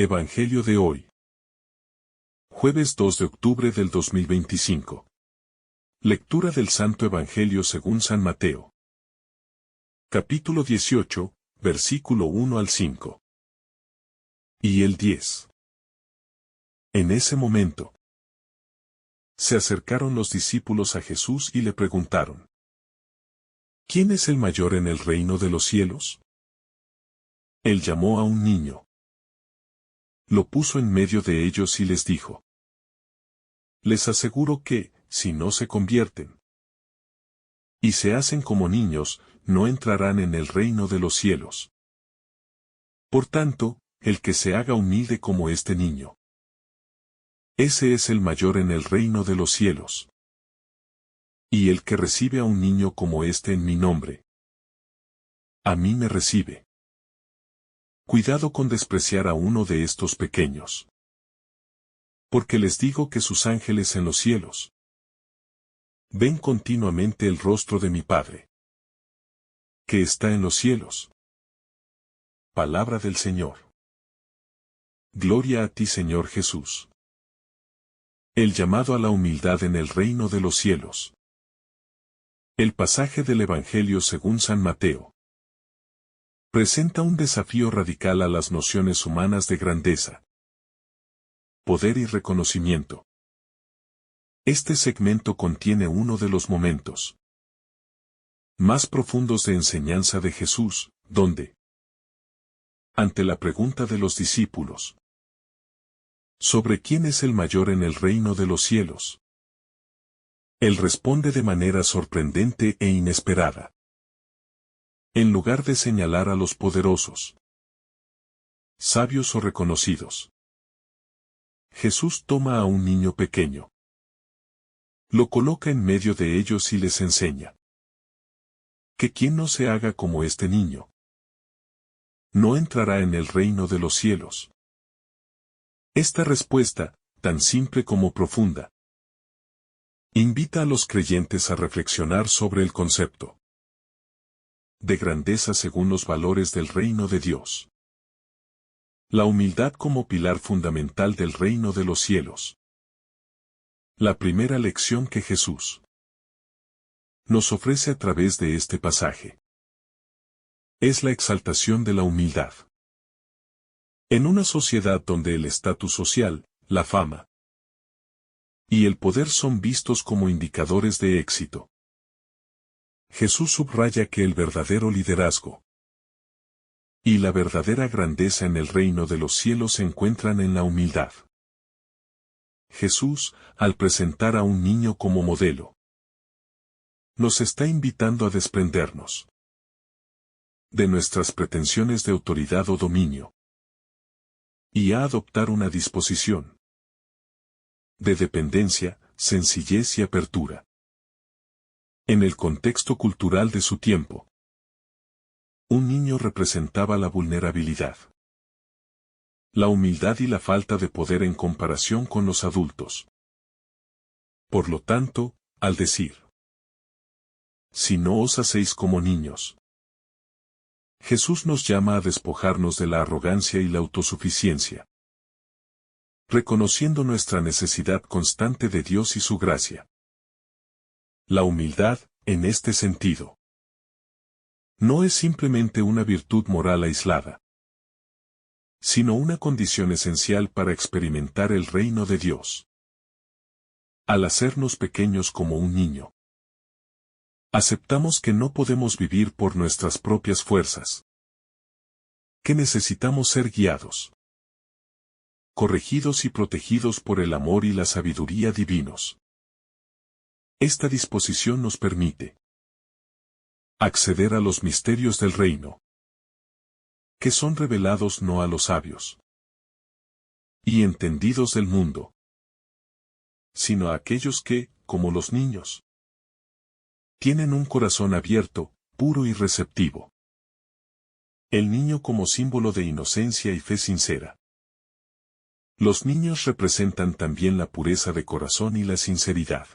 Evangelio de hoy. Jueves 2 de octubre del 2025. Lectura del Santo Evangelio según San Mateo. Capítulo 18, versículo 1 al 5. Y el 10. En ese momento, se acercaron los discípulos a Jesús y le preguntaron: ¿Quién es el mayor en el reino de los cielos? Él llamó a un niño, lo puso en medio de ellos y les dijo: Les aseguro que, si no se convierten y se hacen como niños, no entrarán en el reino de los cielos. Por tanto, el que se haga humilde como este niño, ese es el mayor en el reino de los cielos. Y el que recibe a un niño como este en mi nombre, a mí me recibe. Cuidado con despreciar a uno de estos pequeños. Porque les digo que sus ángeles en los cielos ven continuamente el rostro de mi Padre, que está en los cielos. Palabra del Señor. Gloria a ti, Señor Jesús. El llamado a la humildad en el reino de los cielos. El pasaje del Evangelio según San Mateo presenta un desafío radical a las nociones humanas de grandeza, poder y reconocimiento. Este segmento contiene uno de los momentos más profundos de enseñanza de Jesús, donde, ante la pregunta de los discípulos sobre quién es el mayor en el reino de los cielos, Él responde de manera sorprendente e inesperada. En lugar de señalar a los poderosos, sabios o reconocidos, Jesús toma a un niño pequeño, lo coloca en medio de ellos y les enseña que quien no se haga como este niño, no entrará en el reino de los cielos. Esta respuesta, tan simple como profunda, invita a los creyentes a reflexionar sobre el concepto de grandeza según los valores del reino de Dios. La humildad como pilar fundamental del reino de los cielos. La primera lección que Jesús nos ofrece a través de este pasaje es la exaltación de la humildad. En una sociedad donde el estatus social, la fama y el poder son vistos como indicadores de éxito, Jesús subraya que el verdadero liderazgo y la verdadera grandeza en el reino de los cielos se encuentran en la humildad. Jesús, al presentar a un niño como modelo, nos está invitando a desprendernos de nuestras pretensiones de autoridad o dominio y a adoptar una disposición de dependencia, sencillez y apertura. En el contexto cultural de su tiempo, un niño representaba la vulnerabilidad, la humildad y la falta de poder en comparación con los adultos. Por lo tanto, al decir: si no os hacéis como niños, Jesús nos llama a despojarnos de la arrogancia y la autosuficiencia, reconociendo nuestra necesidad constante de Dios y su gracia. La humildad, en este sentido, no es simplemente una virtud moral aislada, sino una condición esencial para experimentar el reino de Dios. Al hacernos pequeños como un niño, aceptamos que no podemos vivir por nuestras propias fuerzas, que necesitamos ser guiados, corregidos y protegidos por el amor y la sabiduría divinos. Esta disposición nos permite acceder a los misterios del reino, que son revelados no a los sabios y entendidos del mundo, sino a aquellos que, como los niños, tienen un corazón abierto, puro y receptivo. El niño como símbolo de inocencia y fe sincera. Los niños representan también la pureza de corazón y la sinceridad.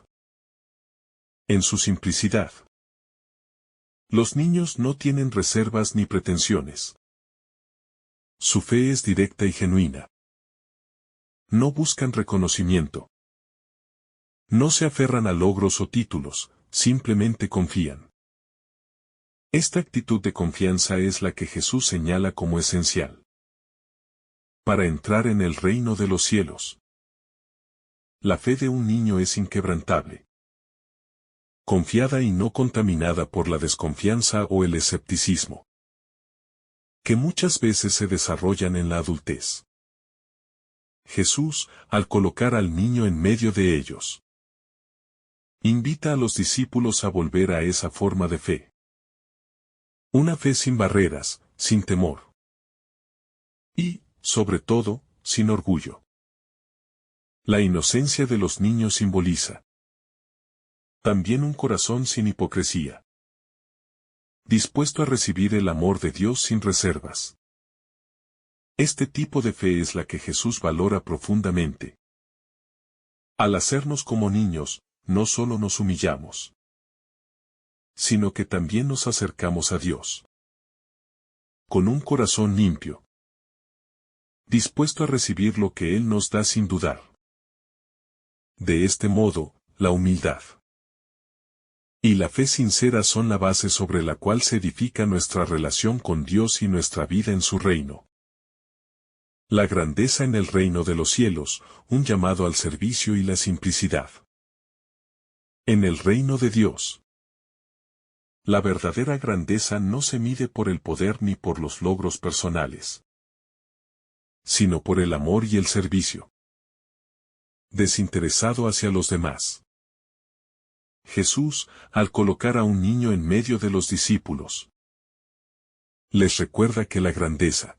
En su simplicidad, los niños no tienen reservas ni pretensiones. Su fe es directa y genuina. No buscan reconocimiento. No se aferran a logros o títulos, simplemente confían. Esta actitud de confianza es la que Jesús señala como esencial para entrar en el reino de los cielos. La fe de un niño es inquebrantable, confiada y no contaminada por la desconfianza o el escepticismo, que muchas veces se desarrollan en la adultez. Jesús, al colocar al niño en medio de ellos, invita a los discípulos a volver a esa forma de fe. Una fe sin barreras, sin temor. Y, sobre todo, sin orgullo. La inocencia de los niños simboliza también un corazón sin hipocresía, dispuesto a recibir el amor de Dios sin reservas. Este tipo de fe es la que Jesús valora profundamente. Al hacernos como niños, no solo nos humillamos, sino que también nos acercamos a Dios. Con un corazón limpio, dispuesto a recibir lo que Él nos da sin dudar. De este modo, la humildad y la fe sincera son la base sobre la cual se edifica nuestra relación con Dios y nuestra vida en su reino. La grandeza en el reino de los cielos, un llamado al servicio y la simplicidad. En el reino de Dios, la verdadera grandeza no se mide por el poder ni por los logros personales, sino por el amor y el servicio desinteresado hacia los demás. Jesús, al colocar a un niño en medio de los discípulos, les recuerda que la grandeza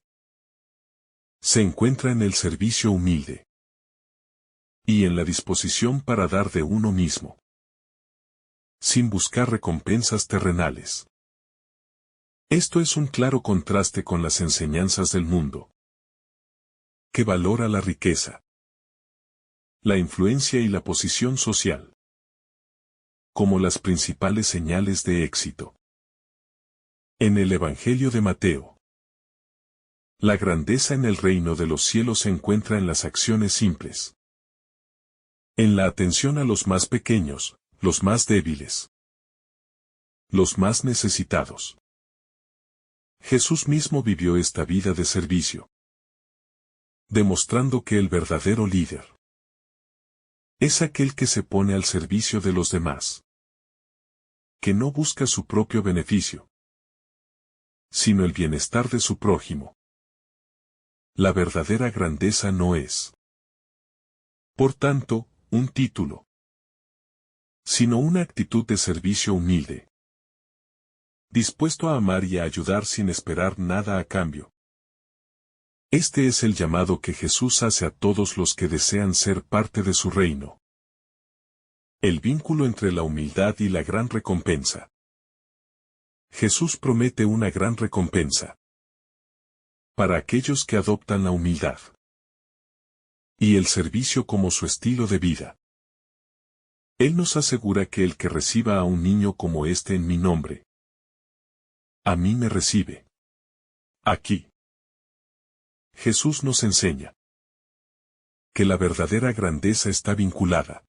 se encuentra en el servicio humilde y en la disposición para dar de uno mismo, sin buscar recompensas terrenales. Esto es un claro contraste con las enseñanzas del mundo, que valora la riqueza, la influencia y la posición social como las principales señales de éxito. En el Evangelio de Mateo, la grandeza en el reino de los cielos se encuentra en las acciones simples, en la atención a los más pequeños, los más débiles, los más necesitados. Jesús mismo vivió esta vida de servicio, demostrando que el verdadero líder es aquel que se pone al servicio de los demás, que no busca su propio beneficio, sino el bienestar de su prójimo. La verdadera grandeza no es, por tanto, un título, sino una actitud de servicio humilde, dispuesto a amar y a ayudar sin esperar nada a cambio. Este es el llamado que Jesús hace a todos los que desean ser parte de su reino. El vínculo entre la humildad y la gran recompensa. Jesús promete una gran recompensa para aquellos que adoptan la humildad y el servicio como su estilo de vida. Él nos asegura que el que reciba a un niño como este en mi nombre, a mí me recibe. Aquí, Jesús nos enseña que la verdadera grandeza está vinculada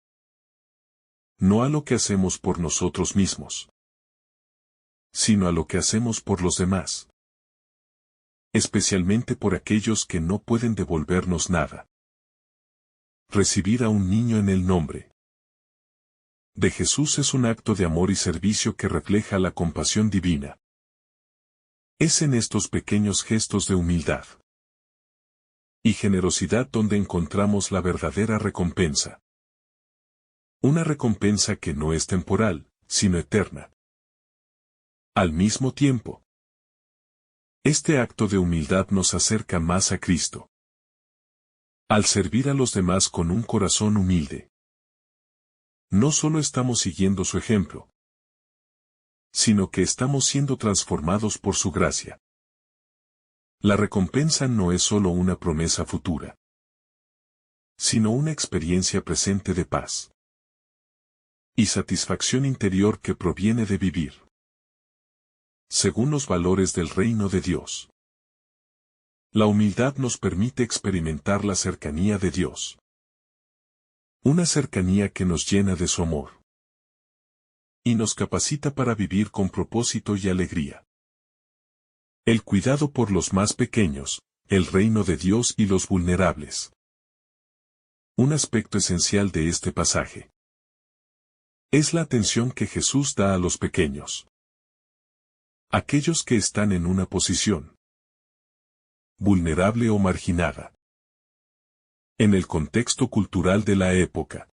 no a lo que hacemos por nosotros mismos, sino a lo que hacemos por los demás, especialmente por aquellos que no pueden devolvernos nada. Recibir a un niño en el nombre de Jesús es un acto de amor y servicio que refleja la compasión divina. Es en estos pequeños gestos de humildad y generosidad donde encontramos la verdadera recompensa. Una recompensa que no es temporal, sino eterna. Al mismo tiempo, este acto de humildad nos acerca más a Cristo. Al servir a los demás con un corazón humilde, no solo estamos siguiendo su ejemplo, sino que estamos siendo transformados por su gracia. La recompensa no es solo una promesa futura, sino una experiencia presente de paz y satisfacción interior que proviene de vivir según los valores del reino de Dios. La humildad nos permite experimentar la cercanía de Dios. Una cercanía que nos llena de su amor. Y nos capacita para vivir con propósito y alegría. El cuidado por los más pequeños, el reino de Dios y los vulnerables. Un aspecto esencial de este pasaje es la atención que Jesús da a los pequeños. Aquellos que están en una posición vulnerable o marginada. En el contexto cultural de la época,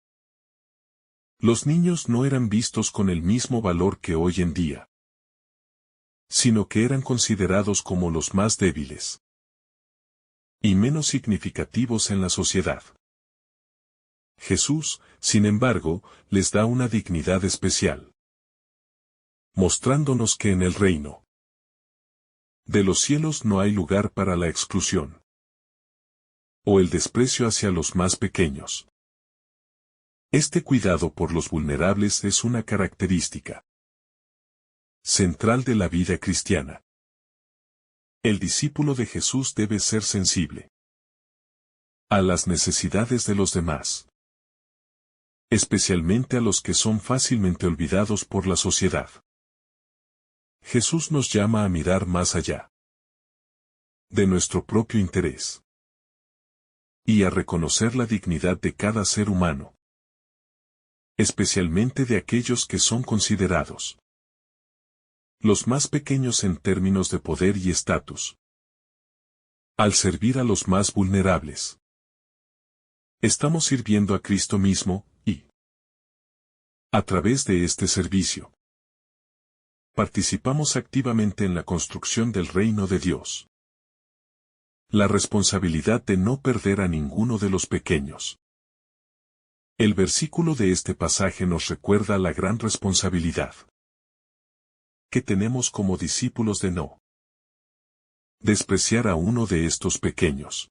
los niños no eran vistos con el mismo valor que hoy en día, sino que eran considerados como los más débiles y menos significativos en la sociedad. Jesús, sin embargo, les da una dignidad especial, mostrándonos que en el reino de los cielos no hay lugar para la exclusión o el desprecio hacia los más pequeños. Este cuidado por los vulnerables es una característica central de la vida cristiana. El discípulo de Jesús debe ser sensible a las necesidades de los demás, especialmente a los que son fácilmente olvidados por la sociedad. Jesús nos llama a mirar más allá de nuestro propio interés y a reconocer la dignidad de cada ser humano, especialmente de aquellos que son considerados los más pequeños en términos de poder y estatus. Al servir a los más vulnerables, estamos sirviendo a Cristo mismo, y a través de este servicio, participamos activamente en la construcción del reino de Dios. La responsabilidad de no perder a ninguno de los pequeños. El versículo de este pasaje nos recuerda la gran responsabilidad que tenemos como discípulos de no despreciar a uno de estos pequeños.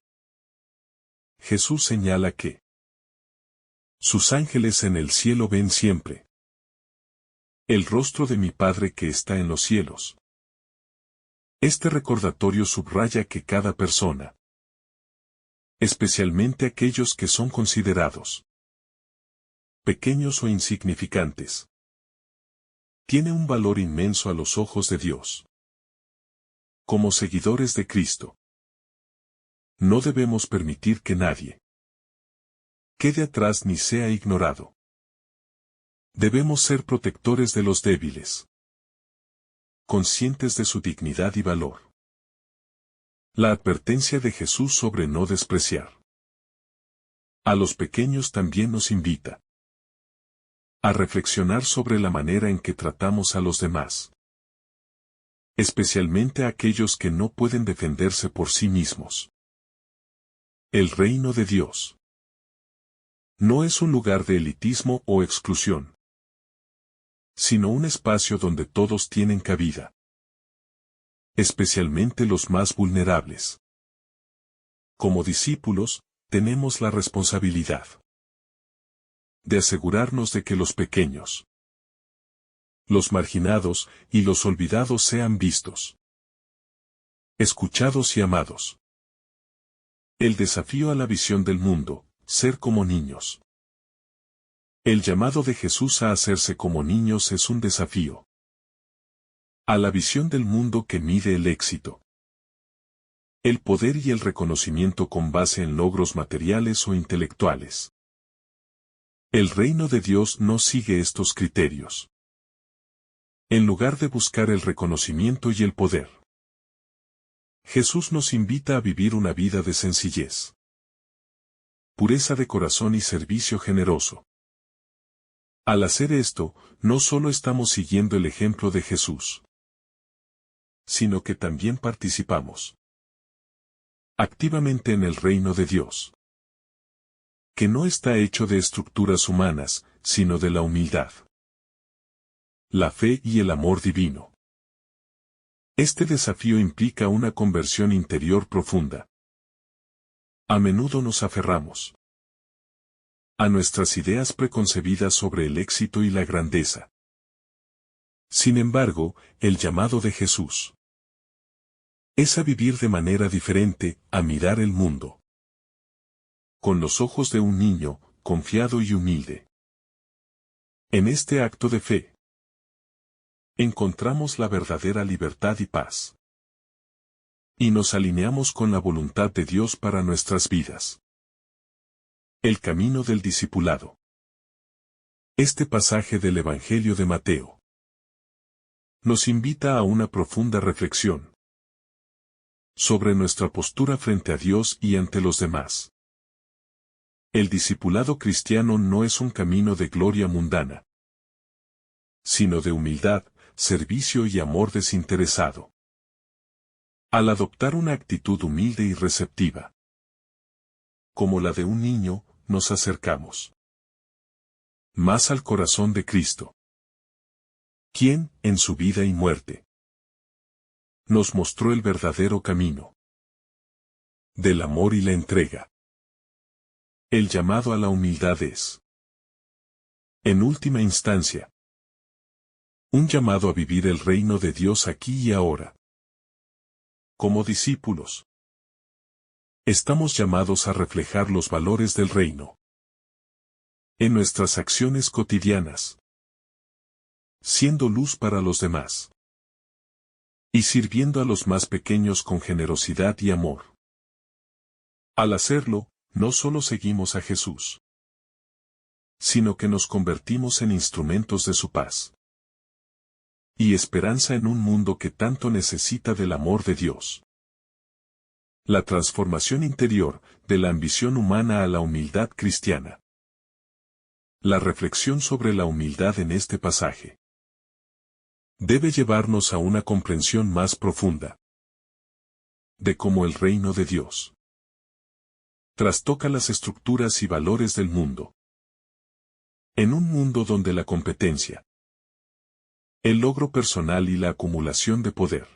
Jesús señala que sus ángeles en el cielo ven siempre el rostro de mi Padre que está en los cielos. Este recordatorio subraya que cada persona, especialmente aquellos que son considerados pequeños o insignificantes, tiene un valor inmenso a los ojos de Dios. Como seguidores de Cristo, no debemos permitir que nadie quede atrás ni sea ignorado. Debemos ser protectores de los débiles, conscientes de su dignidad y valor. La advertencia de Jesús sobre no despreciar a los pequeños también nos invita a reflexionar sobre la manera en que tratamos a los demás, especialmente a aquellos que no pueden defenderse por sí mismos. El reino de Dios no es un lugar de elitismo o exclusión, sino un espacio donde todos tienen cabida, especialmente los más vulnerables. Como discípulos, tenemos la responsabilidad de asegurarnos de que los pequeños, los marginados y los olvidados sean vistos, escuchados y amados. El desafío a la visión del mundo, ser como niños. El llamado de Jesús a hacerse como niños es un desafío a la visión del mundo que mide el éxito, el poder y el reconocimiento con base en logros materiales o intelectuales. El reino de Dios no sigue estos criterios. En lugar de buscar el reconocimiento y el poder, Jesús nos invita a vivir una vida de sencillez, pureza de corazón y servicio generoso. Al hacer esto, no solo estamos siguiendo el ejemplo de Jesús, sino que también participamos activamente en el reino de Dios, que no está hecho de estructuras humanas, sino de la humildad, la fe y el amor divino. Este desafío implica una conversión interior profunda. A menudo nos aferramos a nuestras ideas preconcebidas sobre el éxito y la grandeza. Sin embargo, el llamado de Jesús Es a vivir de manera diferente, a mirar el mundo con los ojos de un niño, confiado y humilde. En este acto de fe, encontramos la verdadera libertad y paz. Y nos alineamos con la voluntad de Dios para nuestras vidas. El camino del discipulado. Este pasaje del Evangelio de Mateo nos invita a una profunda reflexión sobre nuestra postura frente a Dios y ante los demás. El discipulado cristiano no es un camino de gloria mundana, sino de humildad, servicio y amor desinteresado. Al adoptar una actitud humilde y receptiva, como la de un niño, nos acercamos más al corazón de Cristo, quien, en su vida y muerte, nos mostró el verdadero camino del amor y la entrega. El llamado a la humildad es, en última instancia, un llamado a vivir el reino de Dios aquí y ahora. Como discípulos, estamos llamados a reflejar los valores del reino en nuestras acciones cotidianas, siendo luz para los demás y sirviendo a los más pequeños con generosidad y amor. Al hacerlo, no solo seguimos a Jesús, sino que nos convertimos en instrumentos de su paz y esperanza en un mundo que tanto necesita del amor de Dios. La transformación interior, de la ambición humana a la humildad cristiana. La reflexión sobre la humildad en este pasaje debe llevarnos a una comprensión más profunda de cómo el reino de Dios trastoca las estructuras y valores del mundo. En un mundo donde la competencia, el logro personal y la acumulación de poder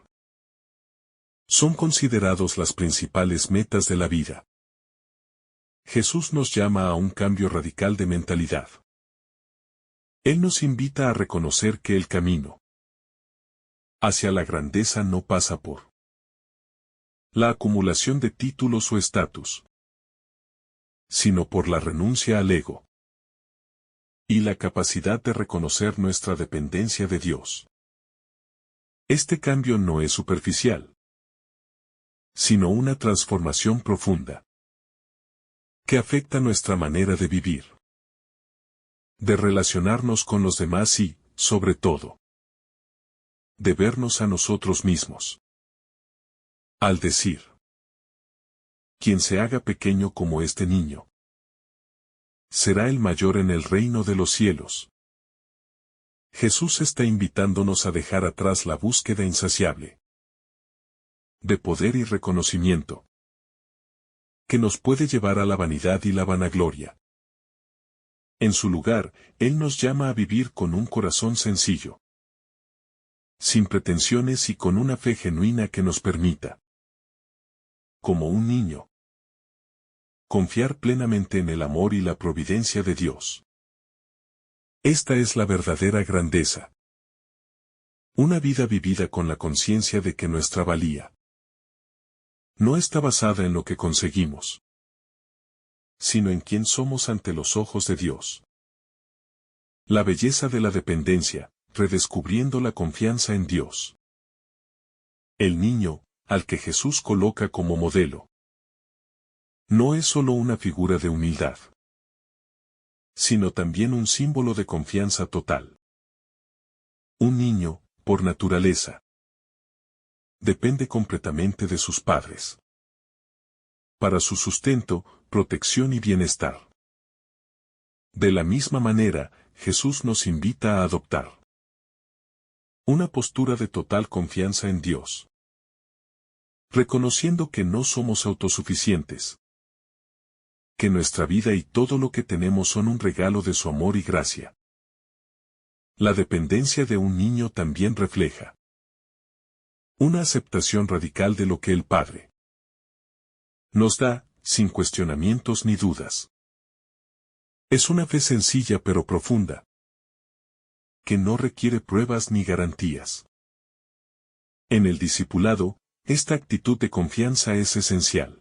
son considerados las principales metas de la vida, Jesús nos llama a un cambio radical de mentalidad. Él nos invita a reconocer que el camino hacia la grandeza no pasa por la acumulación de títulos o estatus, sino por la renuncia al ego y la capacidad de reconocer nuestra dependencia de Dios. Este cambio no es superficial, sino una transformación profunda que afecta nuestra manera de vivir, de relacionarnos con los demás y, sobre todo, de vernos a nosotros mismos. Al decir, quien se haga pequeño como este niño, será el mayor en el reino de los cielos. Jesús está invitándonos a dejar atrás la búsqueda insaciable de poder y reconocimiento, que nos puede llevar a la vanidad y la vanagloria. En su lugar, Él nos llama a vivir con un corazón sencillo, sin pretensiones y con una fe genuina que nos permita, como un niño, confiar plenamente en el amor y la providencia de Dios. Esta es la verdadera grandeza. Una vida vivida con la conciencia de que nuestra valía no está basada en lo que conseguimos, sino en quién somos ante los ojos de Dios. La belleza de la dependencia, redescubriendo la confianza en Dios. El niño, al que Jesús coloca como modelo, no es solo una figura de humildad, sino también un símbolo de confianza total. Un niño, por naturaleza, depende completamente de sus padres para su sustento, protección y bienestar. De la misma manera, Jesús nos invita a adoptar una postura de total confianza en Dios, reconociendo que no somos autosuficientes, que nuestra vida y todo lo que tenemos son un regalo de su amor y gracia. La dependencia de un niño también refleja una aceptación radical de lo que el Padre nos da, sin cuestionamientos ni dudas. Es una fe sencilla pero profunda, que no requiere pruebas ni garantías. En el discipulado, Esta actitud de confianza es esencial.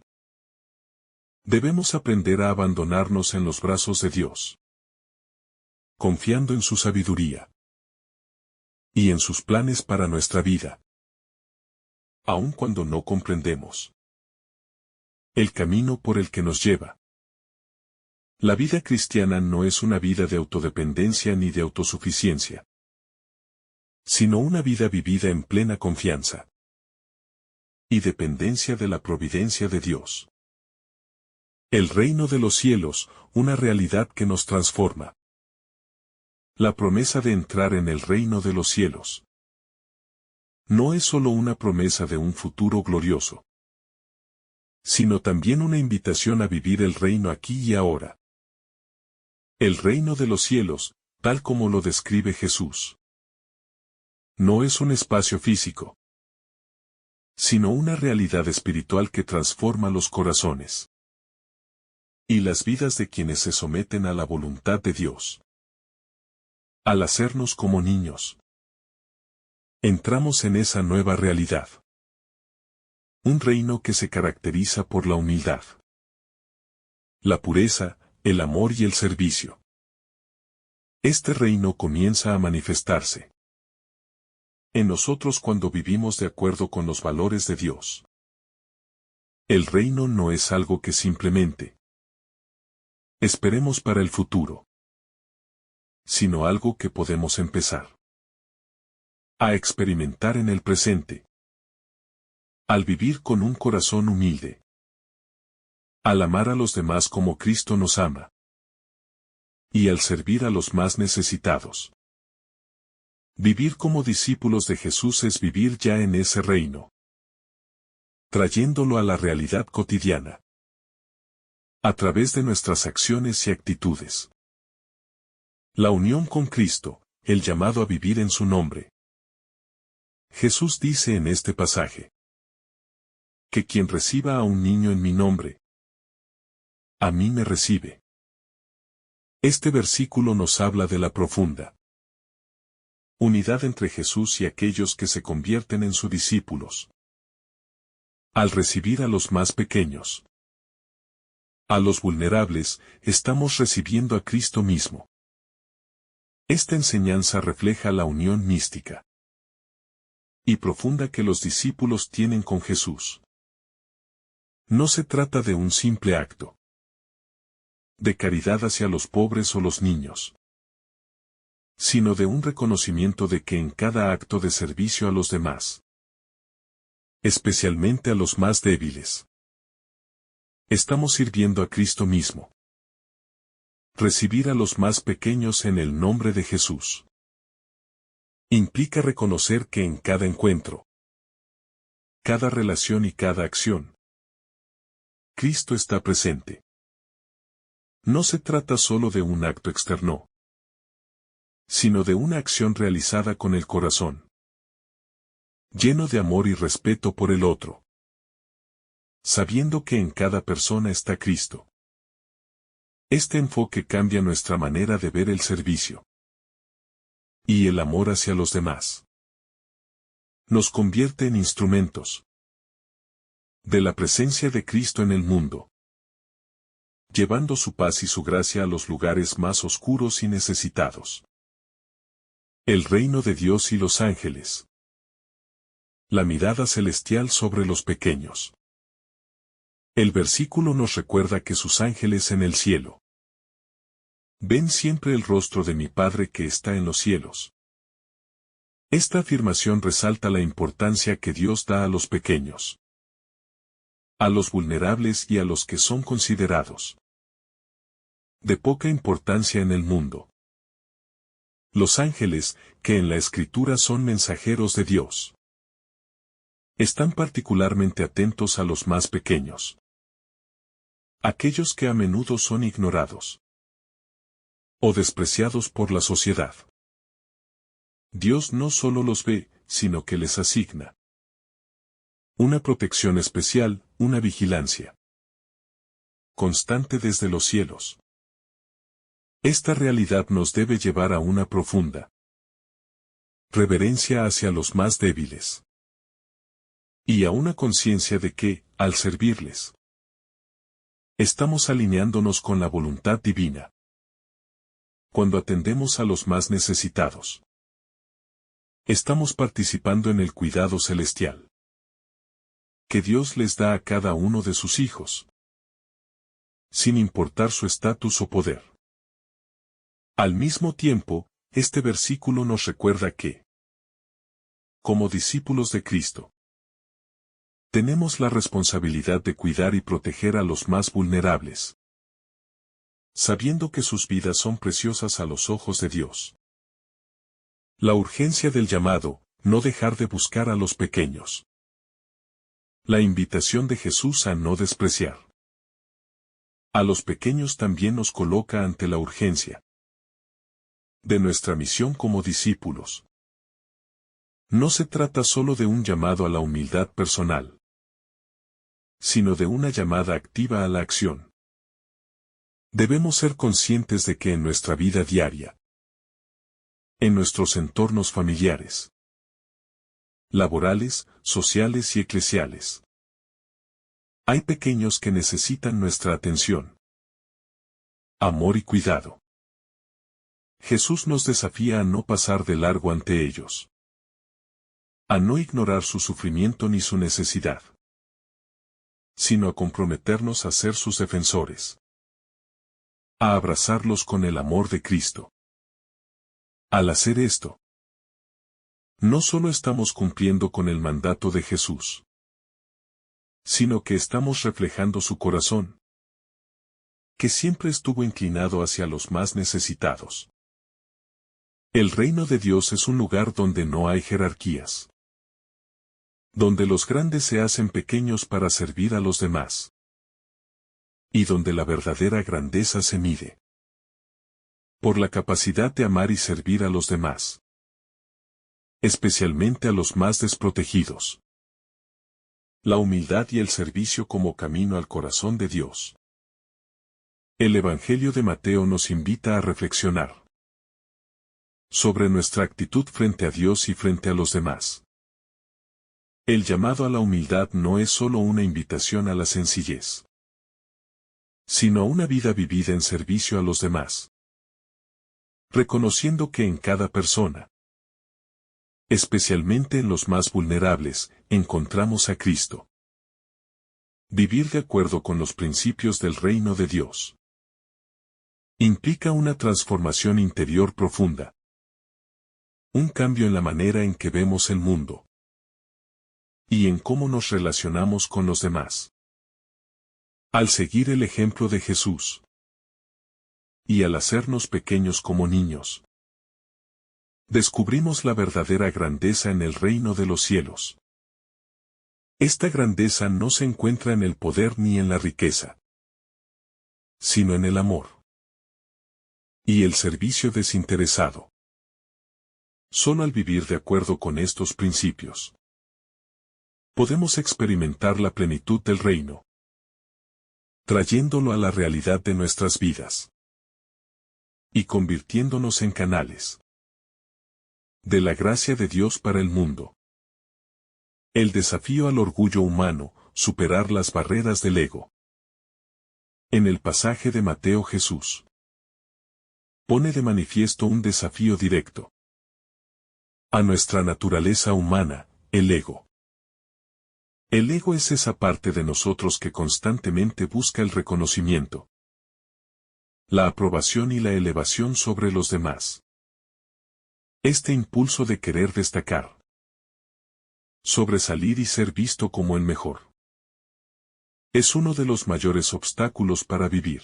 Debemos aprender a abandonarnos en los brazos de Dios, confiando en su sabiduría y en sus planes para nuestra vida, aun cuando no comprendemos el camino por el que nos lleva. La vida cristiana no es una vida de autodependencia ni de autosuficiencia, sino una vida vivida en plena confianza y dependencia de la providencia de Dios. El reino de los cielos, una realidad que nos transforma. La promesa de entrar en el reino de los cielos no es solo una promesa de un futuro glorioso, sino también una invitación a vivir el reino aquí y ahora. El reino de los cielos, tal como lo describe Jesús, no es un espacio físico, sino una realidad espiritual que transforma los corazones y las vidas de quienes se someten a la voluntad de Dios. Al hacernos como niños, entramos en esa nueva realidad. Un reino que se caracteriza por la humildad, la pureza, el amor y el servicio. Este reino comienza a manifestarse en nosotros cuando vivimos de acuerdo con los valores de Dios. El reino no es algo que simplemente esperemos para el futuro, sino algo que podemos empezar a experimentar en el presente. Al vivir con un corazón humilde, al amar a los demás como Cristo nos ama, y al servir a los más necesitados. Vivir como discípulos de Jesús es vivir ya en ese reino, trayéndolo a la realidad cotidiana, a través de nuestras acciones y actitudes. La unión con Cristo, el llamado a vivir en su nombre. Jesús dice en este pasaje que quien reciba a un niño en mi nombre, a mí me recibe. Este versículo nos habla de la profunda unidad entre Jesús y aquellos que se convierten en sus discípulos. Al recibir a los más pequeños, a los vulnerables, estamos recibiendo a Cristo mismo. Esta enseñanza refleja la unión mística y profunda que los discípulos tienen con Jesús. No se trata de un simple acto de caridad hacia los pobres o los niños, sino de un reconocimiento de que en cada acto de servicio a los demás, especialmente a los más débiles, estamos sirviendo a Cristo mismo. Recibir a los más pequeños en el nombre de Jesús implica reconocer que en cada encuentro, cada relación y cada acción, Cristo está presente. No se trata solo de un acto externo, sino de una acción realizada con el corazón, lleno de amor y respeto por el otro, sabiendo que en cada persona está Cristo. Este enfoque cambia nuestra manera de ver el servicio y el amor hacia los demás. Nos convierte en instrumentos de la presencia de Cristo en el mundo, llevando su paz y su gracia a los lugares más oscuros y necesitados. El reino de Dios y los ángeles. La mirada celestial sobre los pequeños. El versículo nos recuerda que sus ángeles en el cielo ven siempre el rostro de mi Padre que está en los cielos. Esta afirmación resalta la importancia que Dios da a los pequeños, a los vulnerables y a los que son considerados de poca importancia en el mundo. Los ángeles, que en la Escritura son mensajeros de Dios, están particularmente atentos a los más pequeños, aquellos que a menudo son ignorados o despreciados por la sociedad. Dios no solo los ve, sino que les asigna una protección especial, una vigilancia constante desde los cielos. Esta realidad nos debe llevar a una profunda reverencia hacia los más débiles. Y a una conciencia de que, al servirles, estamos alineándonos con la voluntad divina. Cuando atendemos a los más necesitados, estamos participando en el cuidado celestial que Dios les da a cada uno de sus hijos, sin importar su estatus o poder. Al mismo tiempo, este versículo nos recuerda que, como discípulos de Cristo, tenemos la responsabilidad de cuidar y proteger a los más vulnerables, sabiendo que sus vidas son preciosas a los ojos de Dios. La urgencia del llamado, no dejar de buscar a los pequeños. La invitación de Jesús a no despreciar a los pequeños también nos coloca ante la urgencia de nuestra misión como discípulos. No se trata solo de un llamado a la humildad personal, sino de una llamada activa a la acción. Debemos ser conscientes de que en nuestra vida diaria, en nuestros entornos familiares, laborales, sociales y eclesiales, hay pequeños que necesitan nuestra atención, amor y cuidado. Jesús nos desafía a no pasar de largo ante ellos, a no ignorar su sufrimiento ni su necesidad, sino a comprometernos a ser sus defensores, a abrazarlos con el amor de Cristo. Al hacer esto, no solo estamos cumpliendo con el mandato de Jesús, sino que estamos reflejando su corazón, que siempre estuvo inclinado hacia los más necesitados. El reino de Dios es un lugar donde no hay jerarquías, donde los grandes se hacen pequeños para servir a los demás, y donde la verdadera grandeza se mide por la capacidad de amar y servir a los demás, especialmente a los más desprotegidos. La humildad y el servicio como camino al corazón de Dios. El Evangelio de Mateo nos invita a reflexionar sobre nuestra actitud frente a Dios y frente a los demás. El llamado a la humildad no es solo una invitación a la sencillez, sino a una vida vivida en servicio a los demás, reconociendo que en cada persona, especialmente en los más vulnerables, encontramos a Cristo. Vivir de acuerdo con los principios del reino de Dios implica una transformación interior profunda, un cambio en la manera en que vemos el mundo y en cómo nos relacionamos con los demás. Al seguir el ejemplo de Jesús y al hacernos pequeños como niños, descubrimos la verdadera grandeza en el reino de los cielos. Esta grandeza no se encuentra en el poder ni en la riqueza, sino en el amor y el servicio desinteresado. Solo al vivir de acuerdo con estos principios, podemos experimentar la plenitud del reino, trayéndolo a la realidad de nuestras vidas y convirtiéndonos en canales de la gracia de Dios para el mundo. El desafío al orgullo humano, superar las barreras del ego. En el pasaje de Mateo, Jesús pone de manifiesto un desafío directo a nuestra naturaleza humana, el ego. El ego es esa parte de nosotros que constantemente busca el reconocimiento, la aprobación y la elevación sobre los demás. Este impulso de querer destacar, sobresalir y ser visto como el mejor, es uno de los mayores obstáculos para vivir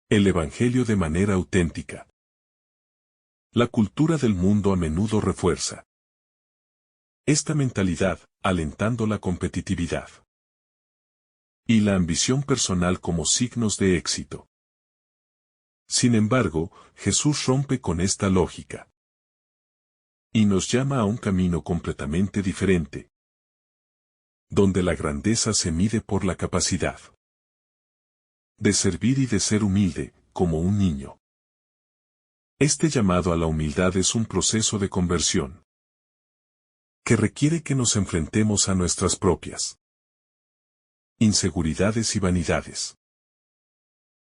el Evangelio de manera auténtica. La cultura del mundo a menudo refuerza esta mentalidad, alentando la competitividad y la ambición personal como signos de éxito. Sin embargo, Jesús rompe con esta lógica y nos llama a un camino completamente diferente, donde la grandeza se mide por la capacidad de servir y de ser humilde, como un niño. Este llamado a la humildad es un proceso de conversión que requiere que nos enfrentemos a nuestras propias inseguridades y vanidades.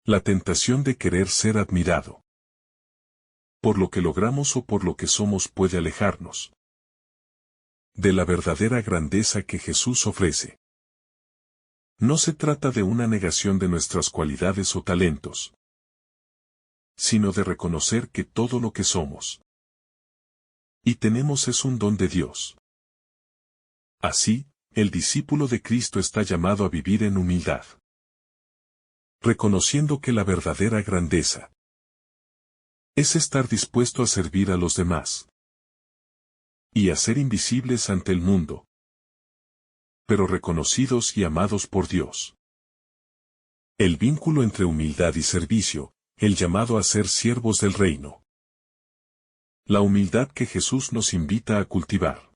La tentación de querer ser admirado por lo que logramos o por lo que somos puede alejarnos de la verdadera grandeza que Jesús ofrece. No se trata de una negación de nuestras cualidades o talentos, sino de reconocer que todo lo que somos y tenemos es un don de Dios. Así, el discípulo de Cristo está llamado a vivir en humildad, reconociendo que la verdadera grandeza es estar dispuesto a servir a los demás y a ser invisibles ante el mundo, pero reconocidos y amados por Dios. El vínculo entre humildad y servicio, el llamado a ser siervos del reino. La humildad que Jesús nos invita a cultivar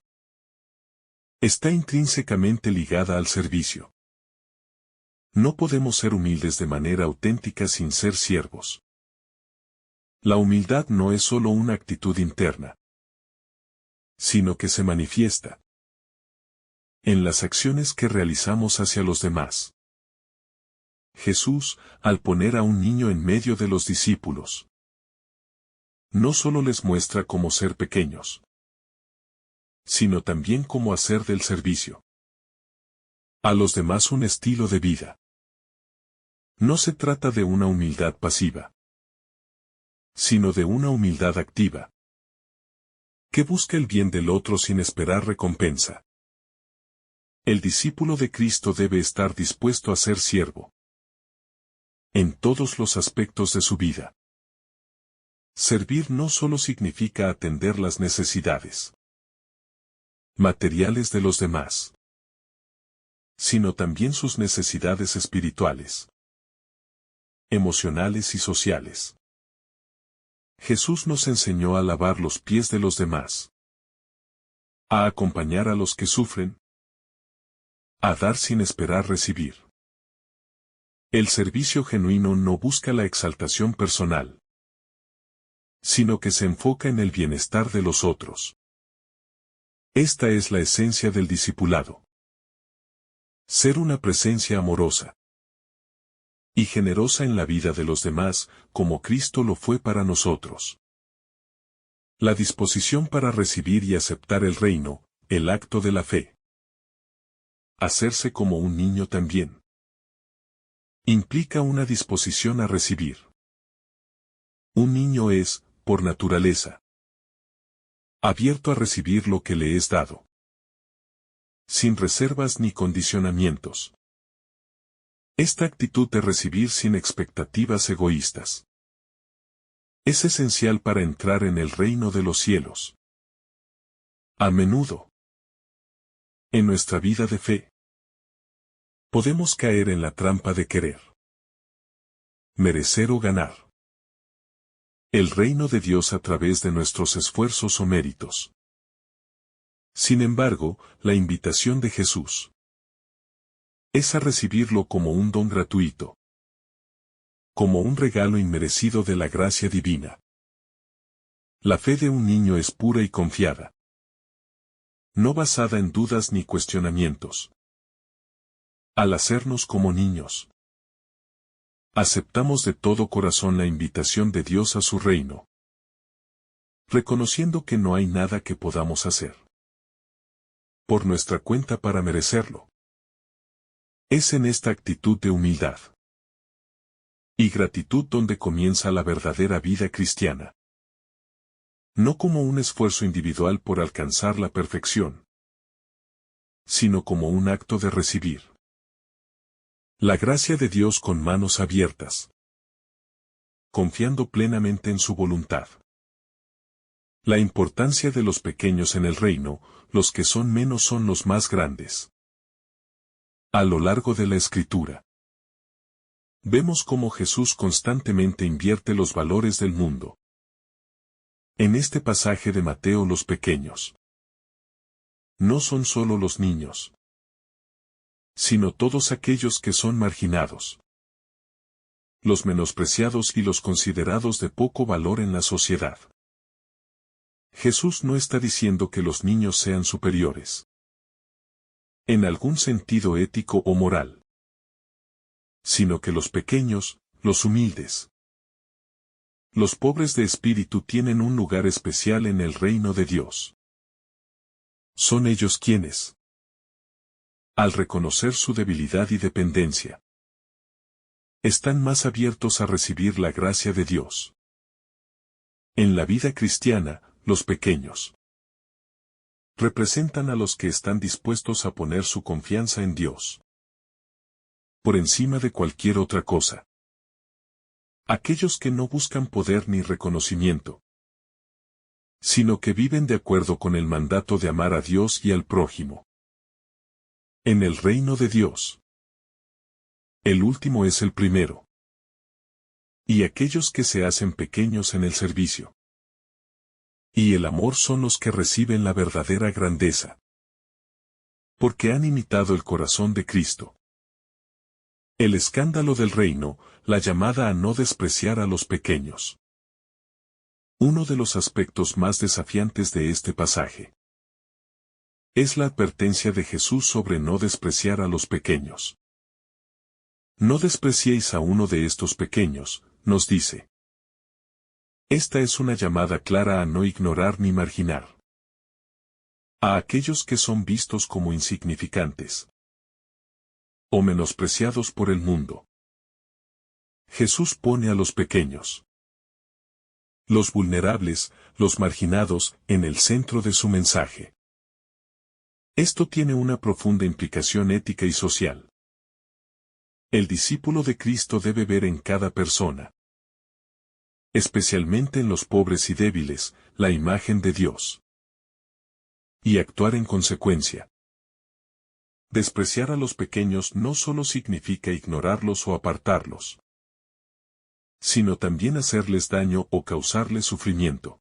está intrínsecamente ligada al servicio. No podemos ser humildes de manera auténtica sin ser siervos. La humildad no es solo una actitud interna, sino que se manifiesta en las acciones que realizamos hacia los demás. Jesús, al poner a un niño en medio de los discípulos, no solo les muestra cómo ser pequeños, sino también cómo hacer del servicio a los demás un estilo de vida. No se trata de una humildad pasiva, sino de una humildad activa, que busca el bien del otro sin esperar recompensa. El discípulo de Cristo debe estar dispuesto a ser siervo en todos los aspectos de su vida. Servir no solo significa atender las necesidades materiales de los demás, sino también sus necesidades espirituales, emocionales y sociales. Jesús nos enseñó a lavar los pies de los demás, a acompañar a los que sufren, a dar sin esperar recibir. El servicio genuino no busca la exaltación personal, sino que se enfoca en el bienestar de los otros. Esta es la esencia del discipulado. Ser una presencia amorosa y generosa en la vida de los demás, como Cristo lo fue para nosotros. La disposición para recibir y aceptar el reino, el acto de la fe. Hacerse como un niño también implica una disposición a recibir. Un niño es, por naturaleza, abierto a recibir lo que le es dado, sin reservas ni condicionamientos. Esta actitud de recibir sin expectativas egoístas es esencial para entrar en el reino de los cielos. A menudo, en nuestra vida de fe, podemos caer en la trampa de querer merecer o ganar el reino de Dios a través de nuestros esfuerzos o méritos. Sin embargo, la invitación de Jesús es a recibirlo como un don gratuito, como un regalo inmerecido de la gracia divina. La fe de un niño es pura y confiada, no basada en dudas ni cuestionamientos. Al hacernos como niños, aceptamos de todo corazón la invitación de Dios a su reino, reconociendo que no hay nada que podamos hacer por nuestra cuenta para merecerlo. Es en esta actitud de humildad y gratitud donde comienza la verdadera vida cristiana. No como un esfuerzo individual por alcanzar la perfección, sino como un acto de recibir la gracia de Dios con manos abiertas, confiando plenamente en su voluntad. La importancia de los pequeños en el reino, los que son menos son los más grandes. A lo largo de la Escritura, vemos cómo Jesús constantemente invierte los valores del mundo. En este pasaje de Mateo, los pequeños no son solo los niños, sino todos aquellos que son marginados, los menospreciados y los considerados de poco valor en la sociedad. Jesús no está diciendo que los niños sean superiores en algún sentido ético o moral, sino que los pequeños, los humildes, los pobres de espíritu tienen un lugar especial en el reino de Dios. Son ellos quienes, al reconocer su debilidad y dependencia, están más abiertos a recibir la gracia de Dios. En la vida cristiana, los pequeños representan a los que están dispuestos a poner su confianza en Dios por encima de cualquier otra cosa. Aquellos que no buscan poder ni reconocimiento, sino que viven de acuerdo con el mandato de amar a Dios y al prójimo. En el reino de Dios, el último es el primero. Y aquellos que se hacen pequeños en el servicio y el amor son los que reciben la verdadera grandeza, porque han imitado el corazón de Cristo. El escándalo del reino, la llamada a no despreciar a los pequeños. Uno de los aspectos más desafiantes de este pasaje es la advertencia de Jesús sobre no despreciar a los pequeños. No despreciéis a uno de estos pequeños, nos dice. Esta es una llamada clara a no ignorar ni marginar a aquellos que son vistos como insignificantes o menospreciados por el mundo. Jesús pone a los pequeños, los vulnerables, los marginados, en el centro de su mensaje. Esto tiene una profunda implicación ética y social. El discípulo de Cristo debe ver en cada persona, especialmente en los pobres y débiles, la imagen de Dios, y actuar en consecuencia. Despreciar a los pequeños no solo significa ignorarlos o apartarlos, sino también hacerles daño o causarles sufrimiento.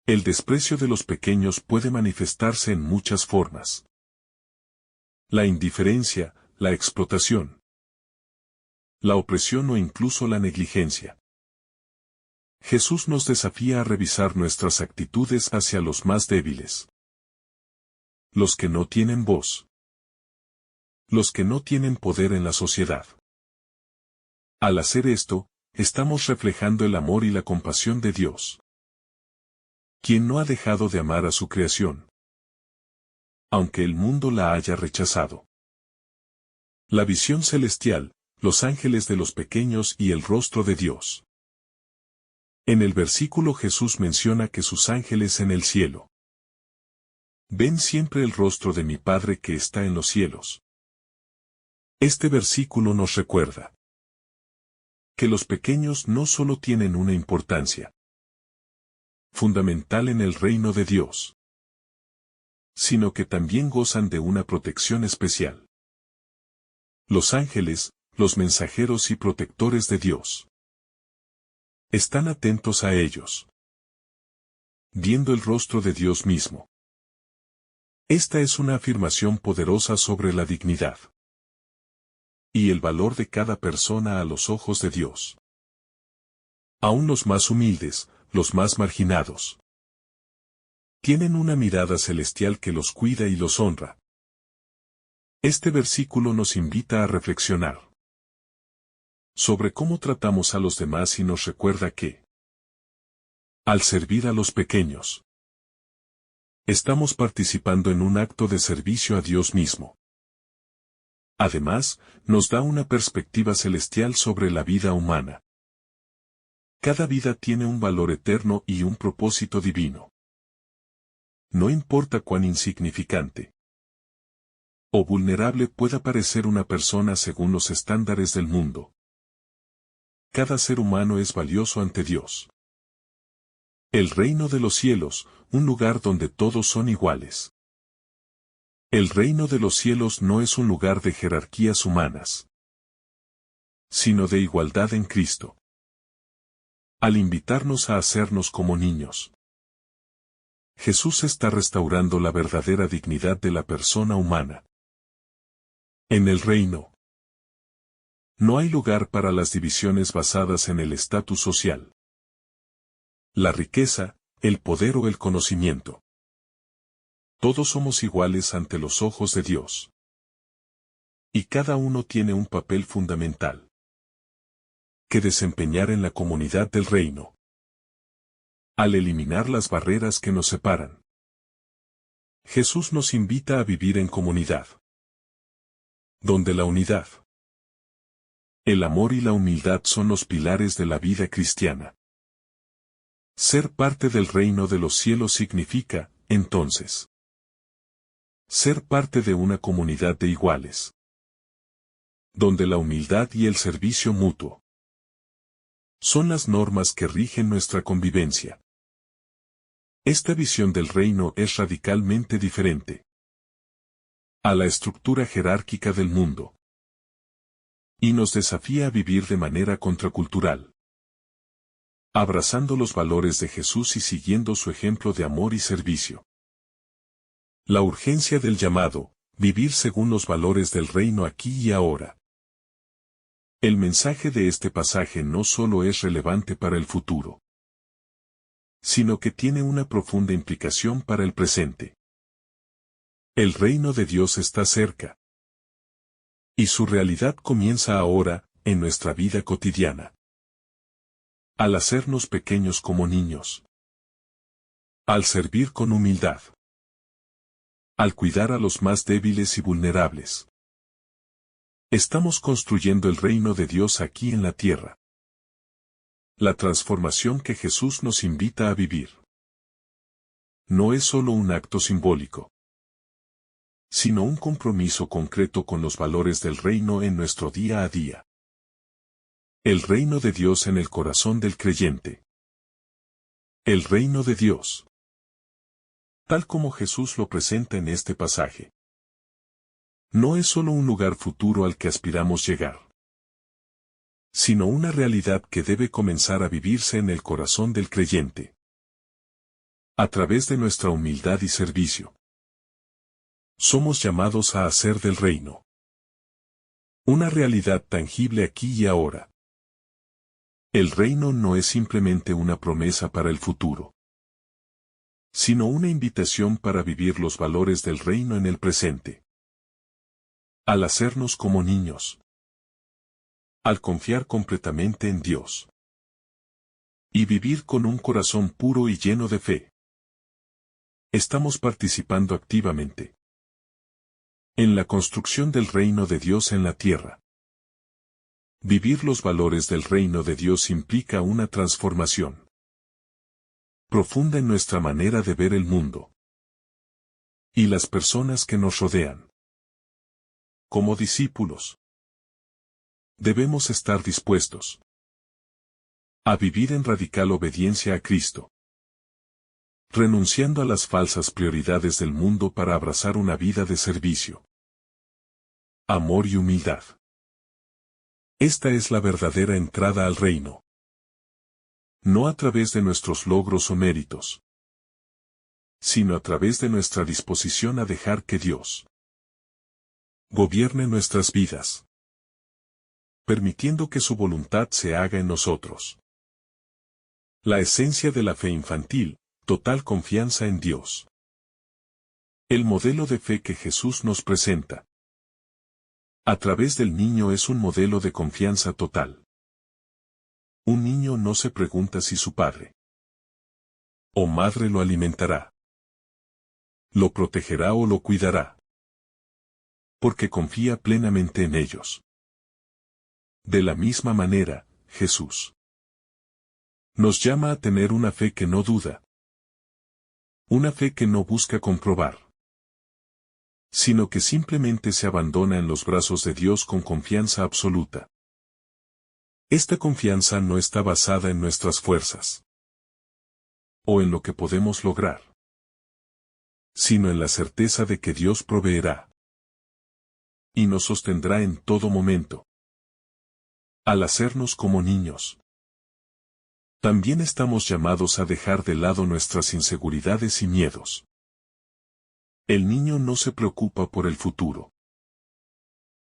El desprecio de los pequeños puede manifestarse en muchas formas. La indiferencia, la explotación, la opresión o incluso la negligencia. Jesús nos desafía a revisar nuestras actitudes hacia los más débiles, los que no tienen voz, los que no tienen poder en la sociedad. Al hacer esto, estamos reflejando el amor y la compasión de Dios, quien no ha dejado de amar a su creación, aunque el mundo la haya rechazado. La visión celestial, los ángeles de los pequeños y el rostro de Dios. En el versículo Jesús menciona que sus ángeles en el cielo ven siempre el rostro de mi Padre que está en los cielos. Este versículo nos recuerda que los pequeños no solo tienen una importancia fundamental en el reino de Dios, sino que también gozan de una protección especial. Los ángeles, los mensajeros y protectores de Dios, están atentos a ellos, viendo el rostro de Dios mismo. Esta es una afirmación poderosa sobre la dignidad y el valor de cada persona a los ojos de Dios. Aún los más humildes, los más marginados, tienen una mirada celestial que los cuida y los honra. Este versículo nos invita a reflexionar sobre cómo tratamos a los demás y nos recuerda que, al servir a los pequeños, estamos participando en un acto de servicio a Dios mismo. Además, nos da una perspectiva celestial sobre la vida humana. Cada vida tiene un valor eterno y un propósito divino. No importa cuán insignificante o vulnerable pueda parecer una persona según los estándares del mundo. Cada ser humano es valioso ante Dios. El reino de los cielos, un lugar donde todos son iguales. El reino de los cielos no es un lugar de jerarquías humanas, sino de igualdad en Cristo. Al invitarnos a hacernos como niños, Jesús está restaurando la verdadera dignidad de la persona humana. En el reino, no hay lugar para las divisiones basadas en el estatus social, la riqueza, el poder o el conocimiento. Todos somos iguales ante los ojos de Dios. Y cada uno tiene un papel fundamental que desempeñar en la comunidad del reino. Al eliminar las barreras que nos separan, Jesús nos invita a vivir en comunidad, donde la unidad, el amor y la humildad son los pilares de la vida cristiana. Ser parte del reino de los cielos significa, entonces, ser parte de una comunidad de iguales, donde la humildad y el servicio mutuo son las normas que rigen nuestra convivencia. Esta visión del reino es radicalmente diferente a la estructura jerárquica del mundo y nos desafía a vivir de manera contracultural, abrazando los valores de Jesús y siguiendo su ejemplo de amor y servicio. La urgencia del llamado, vivir según los valores del reino aquí y ahora. El mensaje de este pasaje no solo es relevante para el futuro, sino que tiene una profunda implicación para el presente. El reino de Dios está cerca. Y su realidad comienza ahora, en nuestra vida cotidiana. Al hacernos pequeños como niños. Al servir con humildad. Al cuidar a los más débiles y vulnerables. Estamos construyendo el reino de Dios aquí en la tierra. La transformación que Jesús nos invita a vivir no es solo un acto simbólico, sino un compromiso concreto con los valores del reino en nuestro día a día. El reino de Dios en el corazón del creyente. El reino de Dios, tal como Jesús lo presenta en este pasaje, no es solo un lugar futuro al que aspiramos llegar, sino una realidad que debe comenzar a vivirse en el corazón del creyente, a través de nuestra humildad y servicio. Somos llamados a hacer del reino una realidad tangible aquí y ahora. El reino no es simplemente una promesa para el futuro, sino una invitación para vivir los valores del reino en el presente. Al hacernos como niños, al confiar completamente en Dios, y vivir con un corazón puro y lleno de fe, estamos participando activamente en la construcción del reino de Dios en la tierra. Vivir los valores del reino de Dios implica una transformación profunda en nuestra manera de ver el mundo y las personas que nos rodean. Como discípulos, debemos estar dispuestos a vivir en radical obediencia a Cristo, renunciando a las falsas prioridades del mundo para abrazar una vida de servicio, amor y humildad. Esta es la verdadera entrada al reino. No a través de nuestros logros o méritos, sino a través de nuestra disposición a dejar que Dios gobierne nuestras vidas, permitiendo que su voluntad se haga en nosotros. La esencia de la fe infantil, total confianza en Dios. El modelo de fe que Jesús nos presenta a través del niño es un modelo de confianza total. Un niño no se pregunta si su padre o madre lo alimentará, lo protegerá o lo cuidará, porque confía plenamente en ellos. De la misma manera, Jesús nos llama a tener una fe que no duda, una fe que no busca comprobar, sino que simplemente se abandona en los brazos de Dios con confianza absoluta. Esta confianza no está basada en nuestras fuerzas o en lo que podemos lograr, sino en la certeza de que Dios proveerá y nos sostendrá en todo momento. Al hacernos como niños, también estamos llamados a dejar de lado nuestras inseguridades y miedos. El niño no se preocupa por el futuro,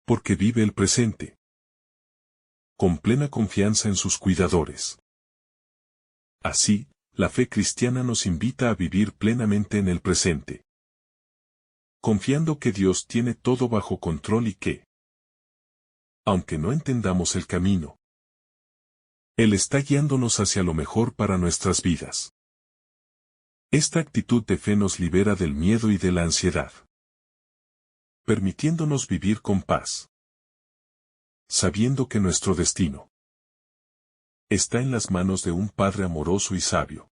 porque vive el presente, con plena confianza en sus cuidadores. Así, la fe cristiana nos invita a vivir plenamente en el presente, confiando que Dios tiene todo bajo control y que, aunque no entendamos el camino, Él está guiándonos hacia lo mejor para nuestras vidas. Esta actitud de fe nos libera del miedo y de la ansiedad, permitiéndonos vivir con paz, sabiendo que nuestro destino está en las manos de un Padre amoroso y sabio.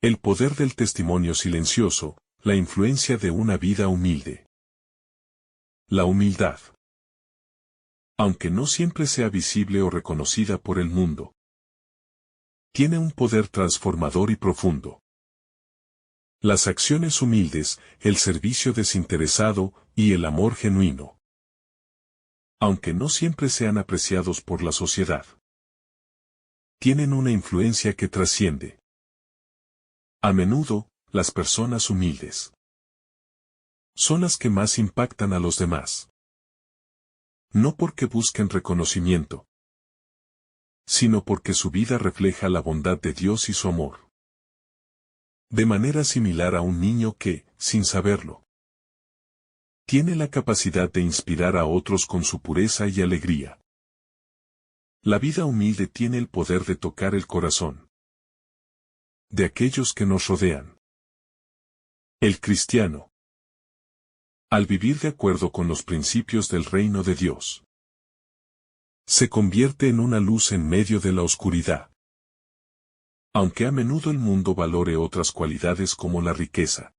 El poder del testimonio silencioso, la influencia de una vida humilde. La humildad, aunque no siempre sea visible o reconocida por el mundo, tiene un poder transformador y profundo. Las acciones humildes, el servicio desinteresado y el amor genuino, aunque no siempre sean apreciados por la sociedad, tienen una influencia que trasciende. A menudo, las personas humildes son las que más impactan a los demás. No porque busquen reconocimiento, sino porque su vida refleja la bondad de Dios y su amor. De manera similar a un niño que, sin saberlo, tiene la capacidad de inspirar a otros con su pureza y alegría. La vida humilde tiene el poder de tocar el corazón de aquellos que nos rodean. El cristiano, al vivir de acuerdo con los principios del reino de Dios, se convierte en una luz en medio de la oscuridad. Aunque a menudo el mundo valore otras cualidades como la riqueza,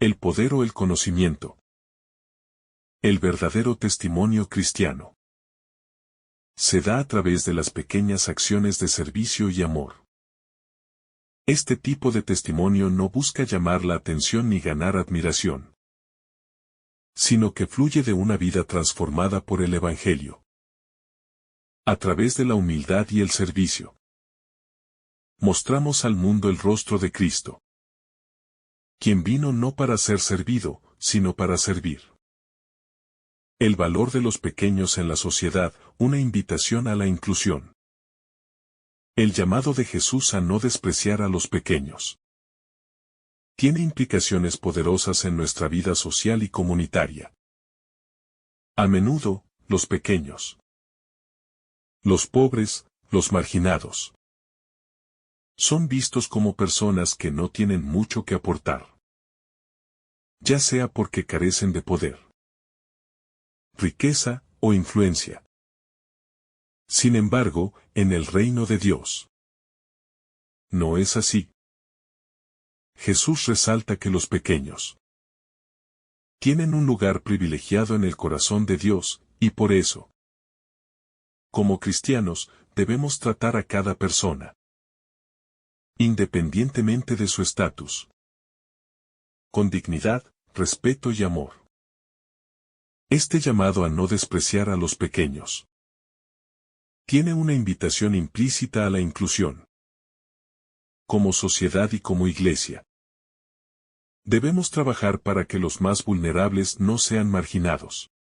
el poder o el conocimiento, el verdadero testimonio cristiano se da a través de las pequeñas acciones de servicio y amor. Este tipo de testimonio no busca llamar la atención ni ganar admiración, sino que fluye de una vida transformada por el Evangelio. A través de la humildad y el servicio, mostramos al mundo el rostro de Cristo, quien vino no para ser servido, sino para servir. El valor de los pequeños en la sociedad, una invitación a la inclusión. El llamado de Jesús a no despreciar a los pequeños tiene implicaciones poderosas en nuestra vida social y comunitaria. A menudo, los pequeños, los pobres, los marginados, son vistos como personas que no tienen mucho que aportar, ya sea porque carecen de poder, riqueza o influencia. Sin embargo, en el reino de Dios, no es así. Jesús resalta que los pequeños tienen un lugar privilegiado en el corazón de Dios, y por eso, como cristianos, debemos tratar a cada persona, independientemente de su estatus, con dignidad, respeto y amor. Este llamado a no despreciar a los pequeños tiene una invitación implícita a la inclusión. Como sociedad y como iglesia, debemos trabajar para que los más vulnerables no sean marginados,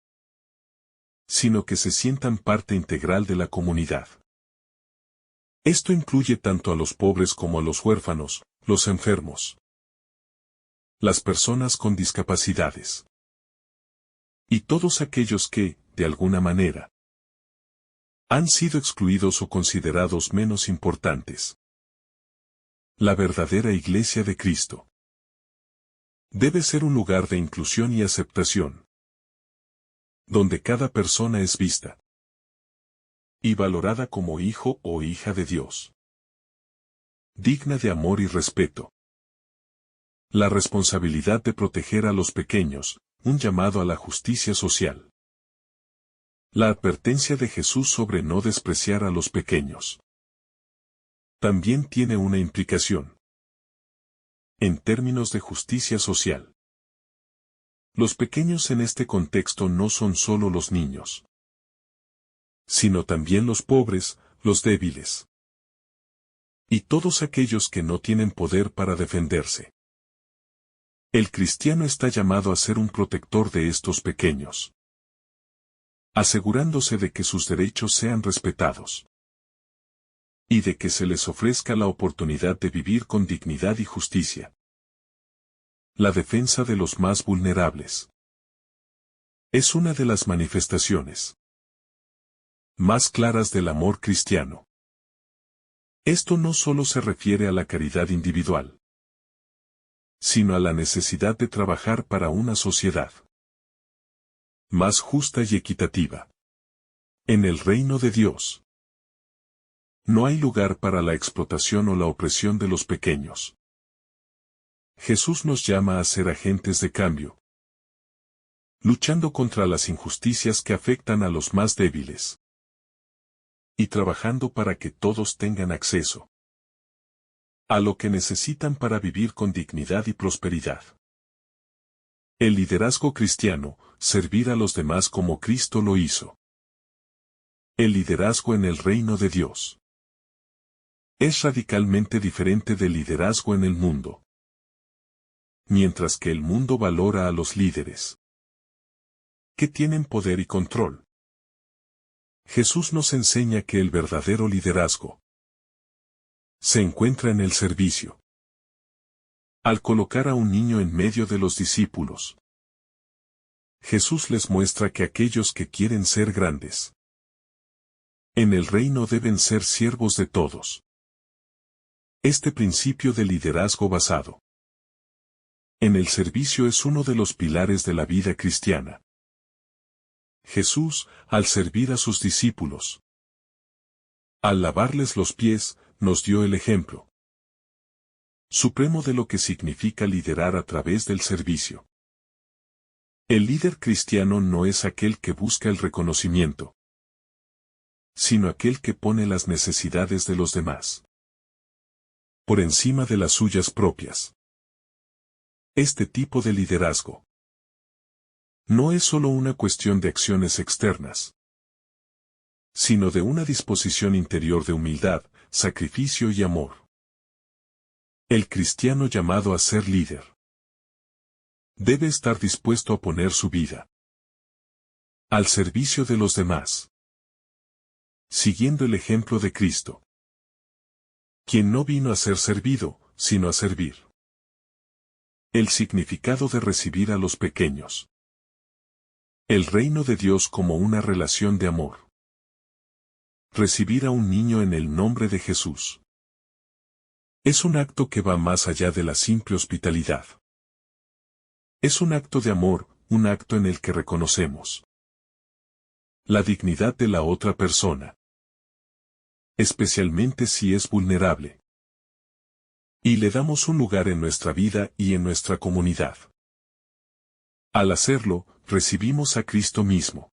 sino que se sientan parte integral de la comunidad. Esto incluye tanto a los pobres como a los huérfanos, los enfermos, las personas con discapacidades, y todos aquellos que, de alguna manera, han sido excluidos o considerados menos importantes. La verdadera Iglesia de Cristo debe ser un lugar de inclusión y aceptación, donde cada persona es vista y valorada como hijo o hija de Dios, digna de amor y respeto. La responsabilidad de proteger a los pequeños, un llamado a la justicia social. La advertencia de Jesús sobre no despreciar a los pequeños también tiene una implicación en términos de justicia social. Los pequeños en este contexto no son solo los niños, sino también los pobres, los débiles, y todos aquellos que no tienen poder para defenderse. El cristiano está llamado a ser un protector de estos pequeños, asegurándose de que sus derechos sean respetados. y de que se les ofrezca la oportunidad de vivir con dignidad y justicia. La defensa de los más vulnerables es una de las manifestaciones más claras del amor cristiano. Esto no solo se refiere a la caridad individual, sino a la necesidad de trabajar para una sociedad más justa y equitativa. En el reino de Dios no hay lugar para la explotación o la opresión de los pequeños. Jesús nos llama a ser agentes de cambio, luchando contra las injusticias que afectan a los más débiles, y trabajando para que todos tengan acceso a lo que necesitan para vivir con dignidad y prosperidad. El liderazgo cristiano, servir a los demás como Cristo lo hizo. El liderazgo en el reino de Dios es radicalmente diferente del liderazgo en el mundo. Mientras que el mundo valora a los líderes que tienen poder y control, Jesús nos enseña que el verdadero liderazgo se encuentra en el servicio. Al colocar a un niño en medio de los discípulos, Jesús les muestra que aquellos que quieren ser grandes en el reino deben ser siervos de todos. Este principio de liderazgo basado en el servicio es uno de los pilares de la vida cristiana. Jesús, al servir a sus discípulos, al lavarles los pies, nos dio el ejemplo supremo de lo que significa liderar a través del servicio. El líder cristiano no es aquel que busca el reconocimiento, sino aquel que pone las necesidades de los demás por encima de las suyas propias. Este tipo de liderazgo no es solo una cuestión de acciones externas, sino de una disposición interior de humildad, sacrificio y amor. El cristiano llamado a ser líder debe estar dispuesto a poner su vida al servicio de los demás, siguiendo el ejemplo de Cristo, quien no vino a ser servido, sino a servir. El significado de recibir a los pequeños. El reino de Dios como una relación de amor. Recibir a un niño en el nombre de Jesús es un acto que va más allá de la simple hospitalidad. Es un acto de amor, un acto en el que reconocemos la dignidad de la otra persona, especialmente si es vulnerable, y le damos un lugar en nuestra vida y en nuestra comunidad. Al hacerlo, recibimos a Cristo mismo,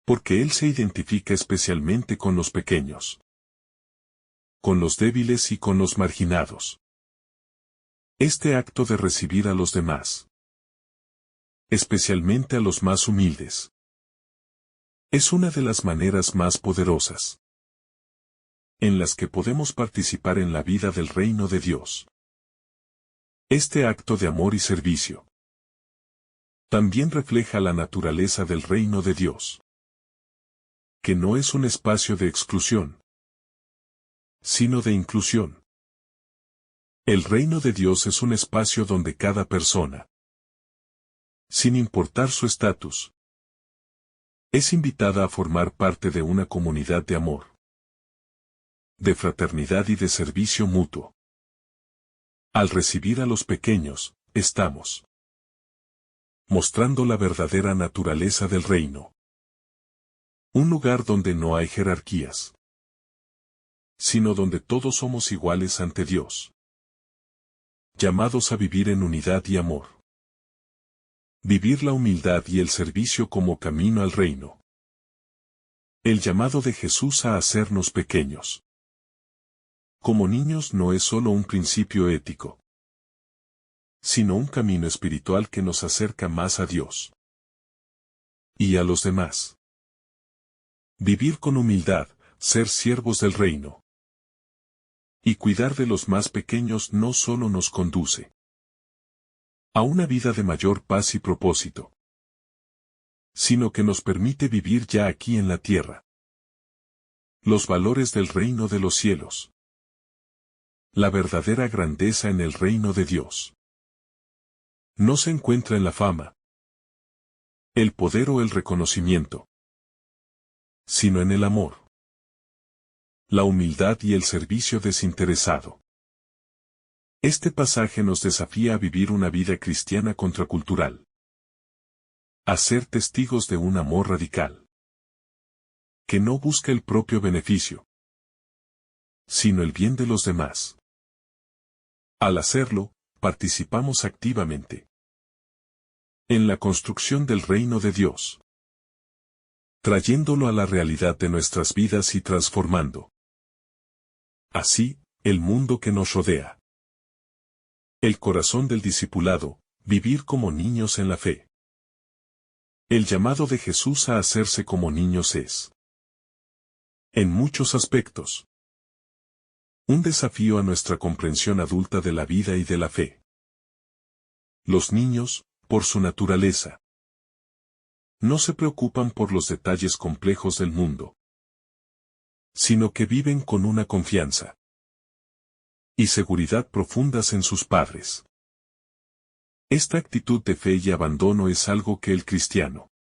porque Él se identifica especialmente con los pequeños, con los débiles y con los marginados. Este acto de recibir a los demás, especialmente a los más humildes, es una de las maneras más poderosas en las que podemos participar en la vida del reino de Dios. Este acto de amor y servicio también refleja la naturaleza del reino de Dios, que no es un espacio de exclusión, sino de inclusión. El reino de Dios es un espacio donde cada persona, sin importar su estatus, es invitada a formar parte de una comunidad de amor, de fraternidad y de servicio mutuo. Al recibir a los pequeños, estamos mostrando la verdadera naturaleza del reino. Un lugar donde no hay jerarquías, sino donde todos somos iguales ante Dios, llamados a vivir en unidad y amor. Vivir la humildad y el servicio como camino al reino. El llamado de Jesús a hacernos pequeños como niños no es solo un principio ético, sino un camino espiritual que nos acerca más a Dios y a los demás. Vivir con humildad, ser siervos del reino y cuidar de los más pequeños no solo nos conduce a una vida de mayor paz y propósito, sino que nos permite vivir ya aquí en la tierra Los valores del reino de los cielos. La verdadera grandeza en el reino de Dios no se encuentra en la fama, el poder o el reconocimiento, sino en el amor, la humildad y el servicio desinteresado. Este pasaje nos desafía a vivir una vida cristiana contracultural, a ser testigos de un amor radical, que no busca el propio beneficio, sino el bien de los demás. Al hacerlo, participamos activamente en la construcción del reino de Dios, trayéndolo a la realidad de nuestras vidas y transformando así el mundo que nos rodea. El corazón del discipulado, vivir como niños en la fe. El llamado de Jesús a hacerse como niños es, en muchos aspectos, un desafío a nuestra comprensión adulta de la vida y de la fe. Los niños, por su naturaleza, no se preocupan por los detalles complejos del mundo, sino que viven con una confianza y seguridad profundas en sus padres. Esta actitud de fe y abandono es algo que el cristiano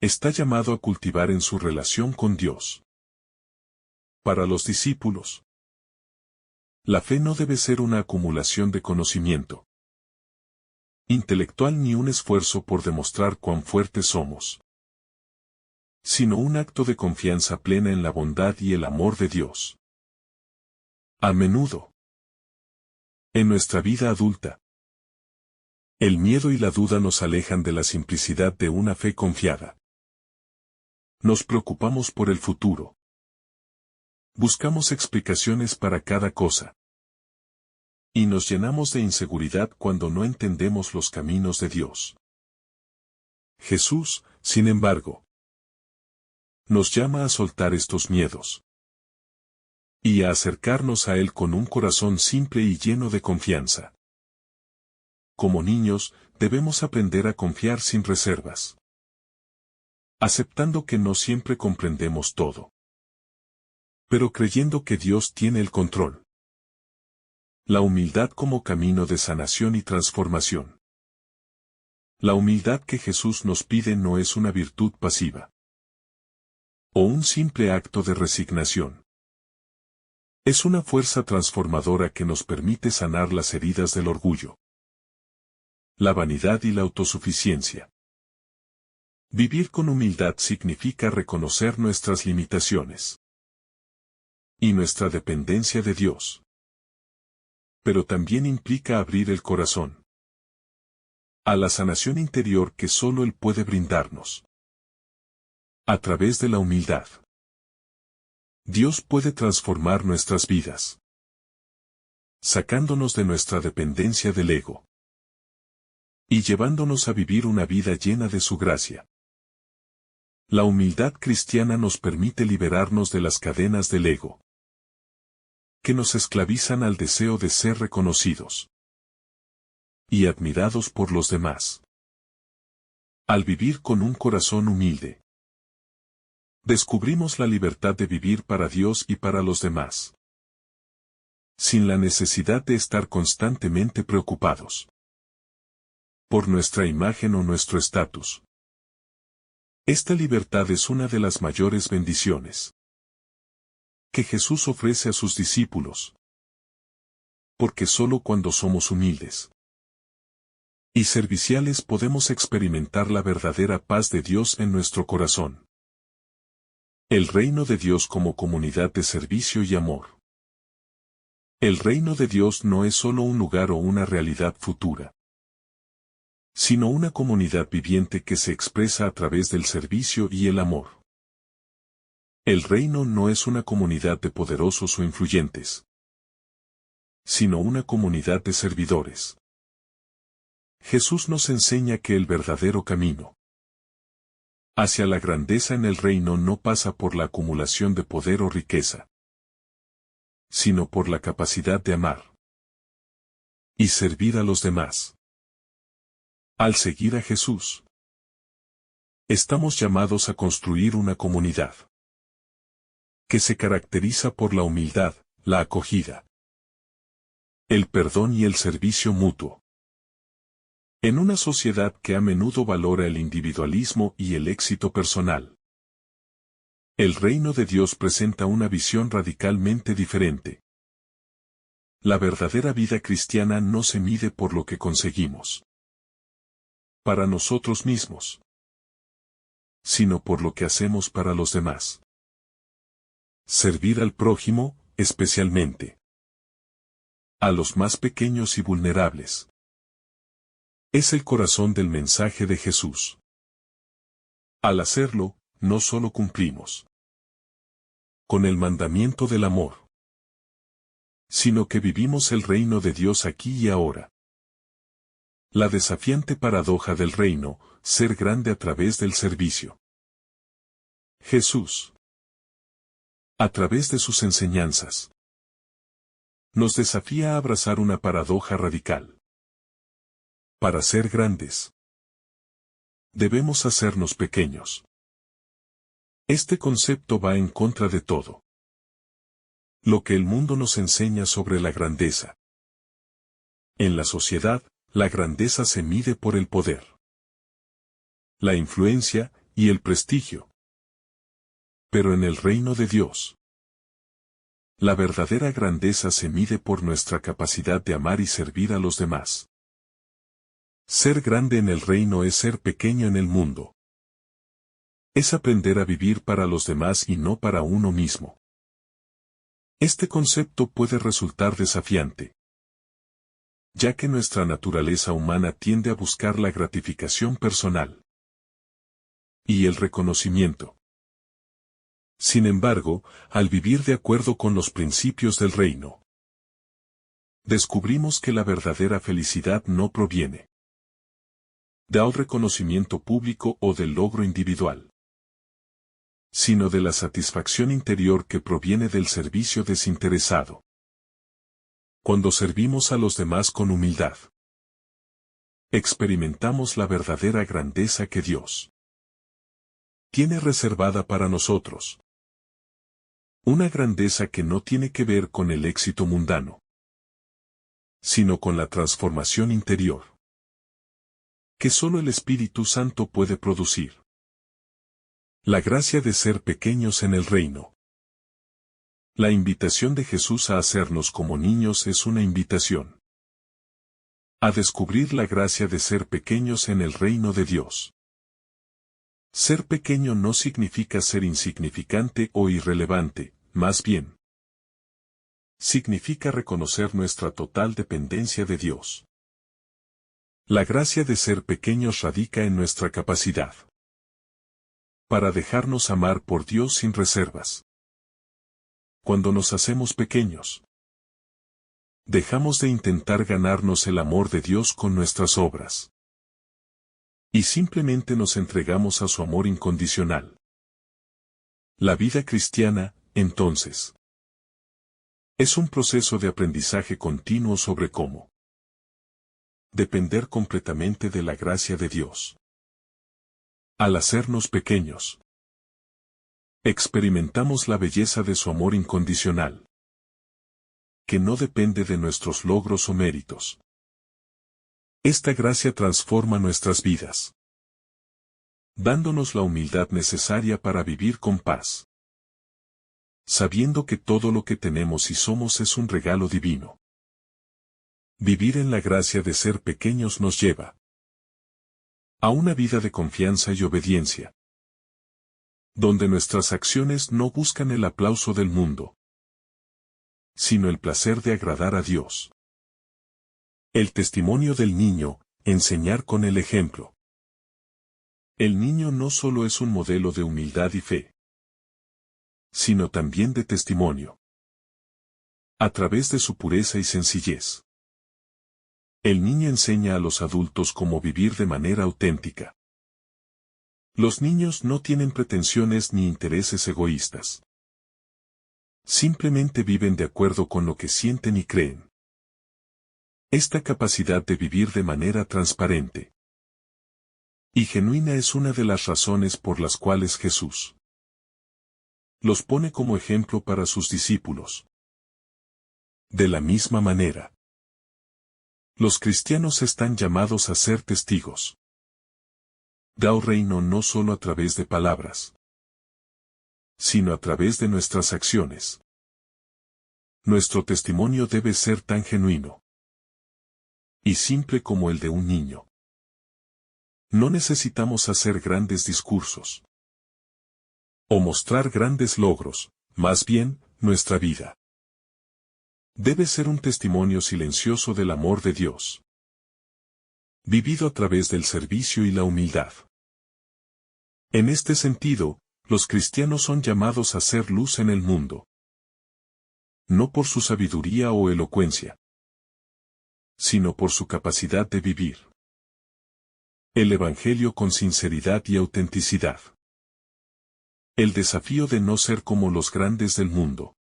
está llamado a cultivar en su relación con Dios. Para los discípulos, la fe no debe ser una acumulación de conocimiento intelectual ni un esfuerzo por demostrar cuán fuertes somos, sino un acto de confianza plena en la bondad y el amor de Dios. A menudo, en nuestra vida adulta, el miedo y la duda nos alejan de la simplicidad de una fe confiada. Nos preocupamos por el futuro. Buscamos explicaciones para cada cosa. Y nos llenamos de inseguridad cuando no entendemos los caminos de Dios. Jesús, sin embargo, nos llama a soltar estos miedos y a acercarnos a Él con un corazón simple y lleno de confianza. Como niños, debemos aprender a confiar sin reservas, aceptando que no siempre comprendemos todo, pero creyendo que Dios tiene el control. La humildad como camino de sanación y transformación. La humildad que Jesús nos pide no es una virtud pasiva o un simple acto de resignación. Es una fuerza transformadora que nos permite sanar las heridas del orgullo, la vanidad y la autosuficiencia. Vivir con humildad significa reconocer nuestras limitaciones y nuestra dependencia de Dios. Pero también implica abrir el corazón a la sanación interior que solo Él puede brindarnos. A través de la humildad, Dios puede transformar nuestras vidas, sacándonos de nuestra dependencia del ego y llevándonos a vivir una vida llena de su gracia. La humildad cristiana nos permite liberarnos de las cadenas del ego, que nos esclavizan al deseo de ser reconocidos y admirados por los demás. Al vivir con un corazón humilde, descubrimos la libertad de vivir para Dios y para los demás, sin la necesidad de estar constantemente preocupados por nuestra imagen o nuestro estatus. Esta libertad es una de las mayores bendiciones que Jesús ofrece a sus discípulos, porque solo cuando somos humildes y serviciales podemos experimentar la verdadera paz de Dios en nuestro corazón. El reino de Dios como comunidad de servicio y amor. El reino de Dios no es solo un lugar o una realidad futura, sino una comunidad viviente que se expresa a través del servicio y el amor. El reino no es una comunidad de poderosos o influyentes, sino una comunidad de servidores. Jesús nos enseña que el verdadero camino hacia la grandeza en el reino no pasa por la acumulación de poder o riqueza, sino por la capacidad de amar y servir a los demás. Al seguir a Jesús, estamos llamados a construir una comunidad que se caracteriza por la humildad, la acogida, el perdón y el servicio mutuo. En una sociedad que a menudo valora el individualismo y el éxito personal, el reino de Dios presenta una visión radicalmente diferente. La verdadera vida cristiana no se mide por lo que conseguimos para nosotros mismos, sino por lo que hacemos para los demás. Servir al prójimo, especialmente a los más pequeños y vulnerables, es el corazón del mensaje de Jesús. Al hacerlo, no solo cumplimos con el mandamiento del amor, sino que vivimos el reino de Dios aquí y ahora. La desafiante paradoja del reino, ser grande a través del servicio. Jesús, a través de sus enseñanzas, nos desafía a abrazar una paradoja radical. Para ser grandes, debemos hacernos pequeños. Este concepto va en contra de todo lo que el mundo nos enseña sobre la grandeza. En la sociedad, la grandeza se mide por el poder, la influencia y el prestigio. Pero en el reino de Dios, la verdadera grandeza se mide por nuestra capacidad de amar y servir a los demás. Ser grande en el reino es ser pequeño en el mundo. Es aprender a vivir para los demás y no para uno mismo. Este concepto puede resultar desafiante, ya que nuestra naturaleza humana tiende a buscar la gratificación personal y el reconocimiento. Sin embargo, al vivir de acuerdo con los principios del reino, descubrimos que la verdadera felicidad no proviene del reconocimiento público o del logro individual, sino de la satisfacción interior que proviene del servicio desinteresado. Cuando servimos a los demás con humildad, experimentamos la verdadera grandeza que Dios tiene reservada para nosotros. Una grandeza que no tiene que ver con el éxito mundano, sino con la transformación interior que solo el Espíritu Santo puede producir. La gracia de ser pequeños en el reino. La invitación de Jesús a hacernos como niños es una invitación a descubrir la gracia de ser pequeños en el reino de Dios. Ser pequeño no significa ser insignificante o irrelevante, más bien, significa reconocer nuestra total dependencia de Dios. La gracia de ser pequeños radica en nuestra capacidad para dejarnos amar por Dios sin reservas. Cuando nos hacemos pequeños, dejamos de intentar ganarnos el amor de Dios con nuestras obras y simplemente nos entregamos a su amor incondicional. La vida cristiana, entonces, es un proceso de aprendizaje continuo sobre cómo depender completamente de la gracia de Dios. Al hacernos pequeños, experimentamos la belleza de su amor incondicional, que no depende de nuestros logros o méritos. Esta gracia transforma nuestras vidas, dándonos la humildad necesaria para vivir con paz, sabiendo que todo lo que tenemos y somos es un regalo divino. Vivir en la gracia de ser pequeños nos lleva a una vida de confianza y obediencia, donde nuestras acciones no buscan el aplauso del mundo, sino el placer de agradar a Dios. El testimonio del niño, enseñar con el ejemplo. El niño no solo es un modelo de humildad y fe, sino también de testimonio. A través de su pureza y sencillez, el niño enseña a los adultos cómo vivir de manera auténtica. Los niños no tienen pretensiones ni intereses egoístas. Simplemente viven de acuerdo con lo que sienten y creen. Esta capacidad de vivir de manera transparente y genuina es una de las razones por las cuales Jesús Los pone como ejemplo para sus discípulos. De la misma manera, los cristianos están llamados a ser testigos. Da reino no solo a través de palabras, sino a través de nuestras acciones. Nuestro testimonio debe ser tan genuino y simple como el de un niño. No necesitamos hacer grandes discursos o mostrar grandes logros, más bien, nuestra vida debe ser un testimonio silencioso del amor de Dios, vivido a través del servicio y la humildad. En este sentido, los cristianos son llamados a ser luz en el mundo, no por su sabiduría o elocuencia, sino por su capacidad de vivir el Evangelio con sinceridad y autenticidad. El desafío de no ser como los grandes del mundo.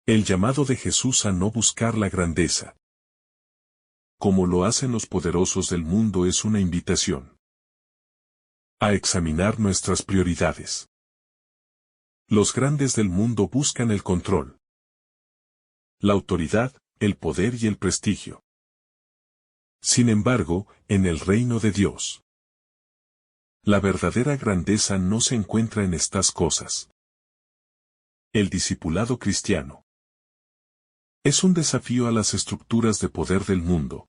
El llamado de Jesús a no buscar la grandeza, como lo hacen los poderosos del mundo, es una invitación a examinar nuestras prioridades. Los grandes del mundo buscan el control, la autoridad, el poder y el prestigio. Sin embargo, en el reino de Dios, la verdadera grandeza no se encuentra en estas cosas. El discipulado cristiano es un desafío a las estructuras de poder del mundo,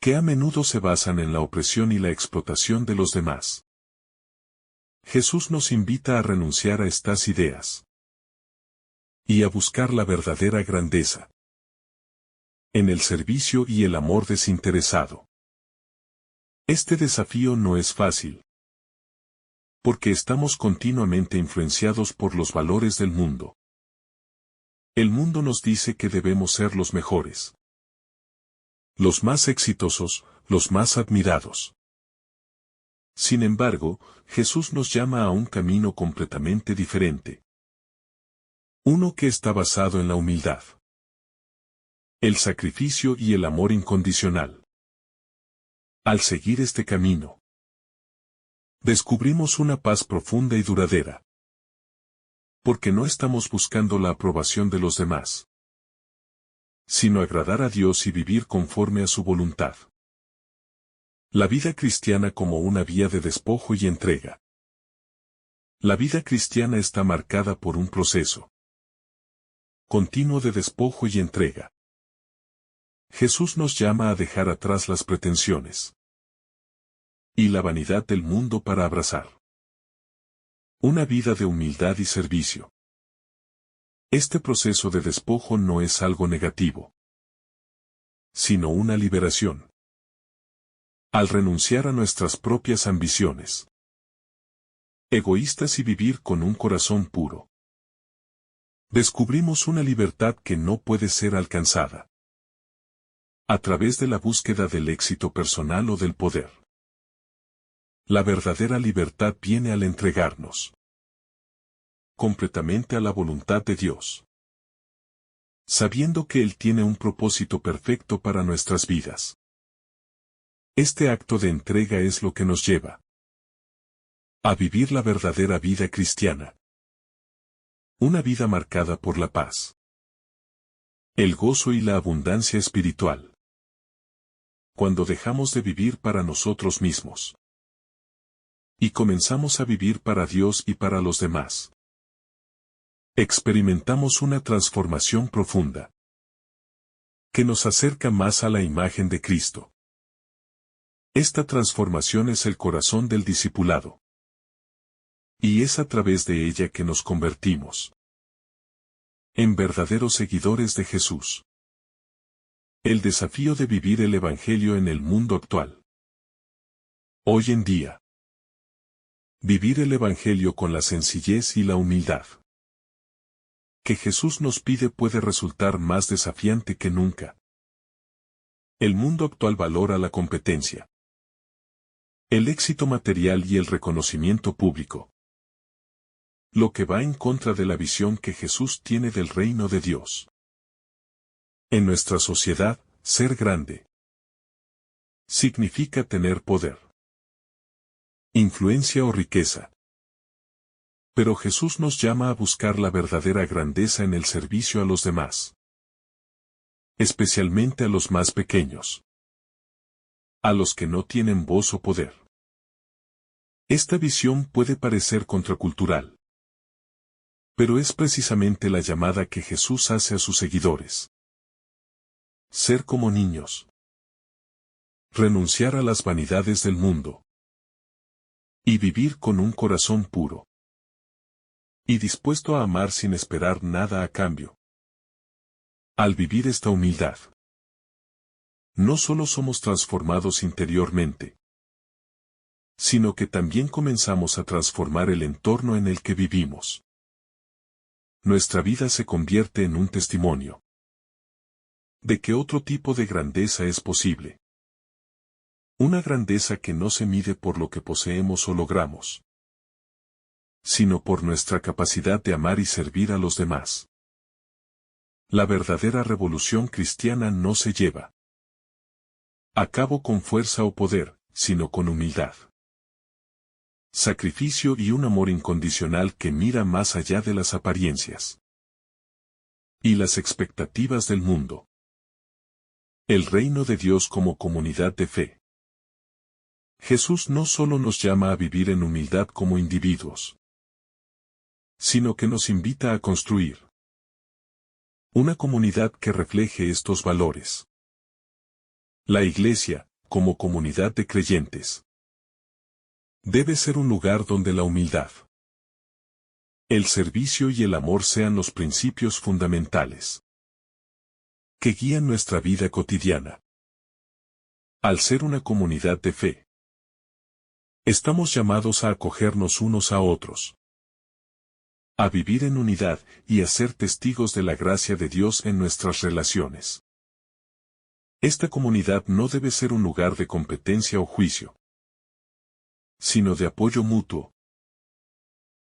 que a menudo se basan en la opresión y la explotación de los demás. Jesús nos invita a renunciar a estas ideas y a buscar la verdadera grandeza en el servicio y el amor desinteresado. Este desafío no es fácil, porque estamos continuamente influenciados por los valores del mundo. El mundo nos dice que debemos ser los mejores, los más exitosos, los más admirados. Sin embargo, Jesús nos llama a un camino completamente diferente. Uno que está basado en la humildad, el sacrificio y el amor incondicional. Al seguir este camino, descubrimos una paz profunda y duradera, porque no estamos buscando la aprobación de los demás, sino agradar a Dios y vivir conforme a su voluntad. La vida cristiana como una vía de despojo y entrega. La vida cristiana está marcada por un proceso continuo de despojo y entrega. Jesús nos llama a dejar atrás las pretensiones y la vanidad del mundo para abrazar una vida de humildad y servicio. Este proceso de despojo no es algo negativo, sino una liberación. Al renunciar a nuestras propias ambiciones egoístas y vivir con un corazón puro, descubrimos una libertad que no puede ser alcanzada a través de la búsqueda del éxito personal o del poder. La verdadera libertad viene al entregarnos completamente a la voluntad de Dios, sabiendo que Él tiene un propósito perfecto para nuestras vidas. Este acto de entrega es lo que nos lleva a vivir la verdadera vida cristiana. Una vida marcada por la paz, el gozo y la abundancia espiritual. Cuando dejamos de vivir para nosotros mismos y comenzamos a vivir para Dios y para los demás, experimentamos una transformación profunda que nos acerca más a la imagen de Cristo. Esta transformación es el corazón del discipulado, y es a través de ella que nos convertimos en verdaderos seguidores de Jesús. El desafío de vivir el Evangelio en el mundo actual. Hoy en día, vivir el Evangelio con la sencillez y la humildad que Jesús nos pide puede resultar más desafiante que nunca. El mundo actual valora la competencia, el éxito material y el reconocimiento público, lo que va en contra de la visión que Jesús tiene del reino de Dios. En nuestra sociedad, ser grande significa tener poder, influencia o riqueza. Pero Jesús nos llama a buscar la verdadera grandeza en el servicio a los demás. Especialmente a los más pequeños. A los que no tienen voz o poder. Esta visión puede parecer contracultural. Pero es precisamente la llamada que Jesús hace a sus seguidores. Ser como niños. Renunciar a las vanidades del mundo. Y vivir con un corazón puro. Y dispuesto a amar sin esperar nada a cambio. Al vivir esta humildad, no solo somos transformados interiormente, sino que también comenzamos a transformar el entorno en el que vivimos. Nuestra vida se convierte en un testimonio de que otro tipo de grandeza es posible. Una grandeza que no se mide por lo que poseemos o logramos, sino por nuestra capacidad de amar y servir a los demás. La verdadera revolución cristiana no se lleva a cabo con fuerza o poder, sino con humildad, sacrificio y un amor incondicional que mira más allá de las apariencias y las expectativas del mundo. El reino de Dios como comunidad de fe. Jesús no solo nos llama a vivir en humildad como individuos, sino que nos invita a construir una comunidad que refleje estos valores. La Iglesia, como comunidad de creyentes, debe ser un lugar donde la humildad, el servicio y el amor sean los principios fundamentales que guían nuestra vida cotidiana. Al ser una comunidad de fe, estamos llamados a acogernos unos a otros, a vivir en unidad y a ser testigos de la gracia de Dios en nuestras relaciones. Esta comunidad no debe ser un lugar de competencia o juicio, sino de apoyo mutuo,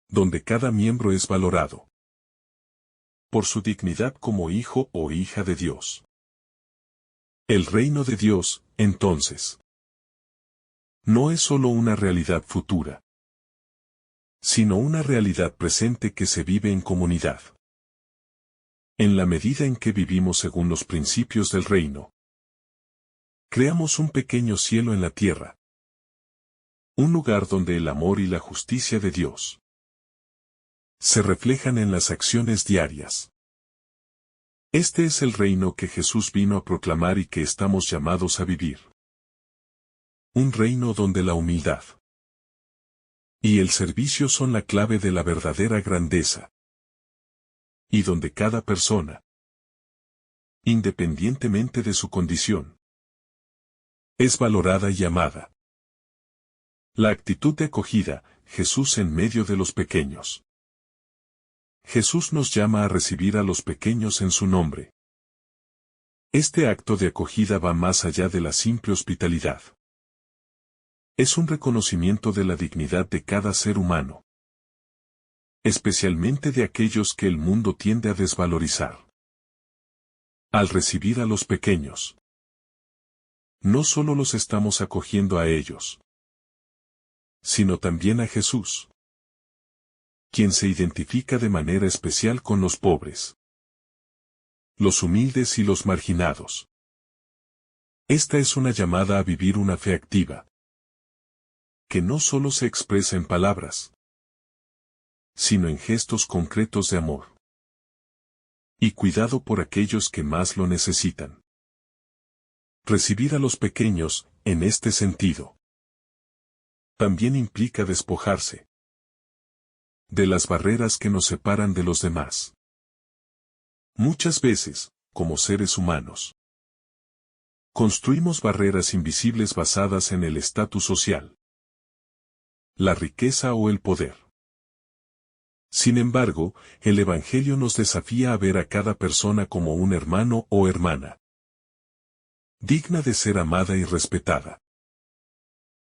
donde cada miembro es valorado por su dignidad como hijo o hija de Dios. El reino de Dios, entonces, no es solo una realidad futura, sino una realidad presente que se vive en comunidad. En la medida en que vivimos según los principios del reino, creamos un pequeño cielo en la tierra. Un lugar donde el amor y la justicia de Dios se reflejan en las acciones diarias. Este es el reino que Jesús vino a proclamar y que estamos llamados a vivir. Un reino donde la humildad y el servicio son la clave de la verdadera grandeza. Y donde cada persona, independientemente de su condición, es valorada y amada. La actitud de acogida, Jesús en medio de los pequeños. Jesús nos llama a recibir a los pequeños en su nombre. Este acto de acogida va más allá de la simple hospitalidad. Es un reconocimiento de la dignidad de cada ser humano, especialmente de aquellos que el mundo tiende a desvalorizar. Al recibir a los pequeños, no solo los estamos acogiendo a ellos, sino también a Jesús, quien se identifica de manera especial con los pobres, los humildes y los marginados. Esta es una llamada a vivir una fe activa, que no solo se expresa en palabras, sino en gestos concretos de amor y cuidado por aquellos que más lo necesitan. Recibir a los pequeños, en este sentido, también implica despojarse de las barreras que nos separan de los demás. Muchas veces, como seres humanos, construimos barreras invisibles basadas en el estatus social, la riqueza o el poder. Sin embargo, el Evangelio nos desafía a ver a cada persona como un hermano o hermana, digna de ser amada y respetada.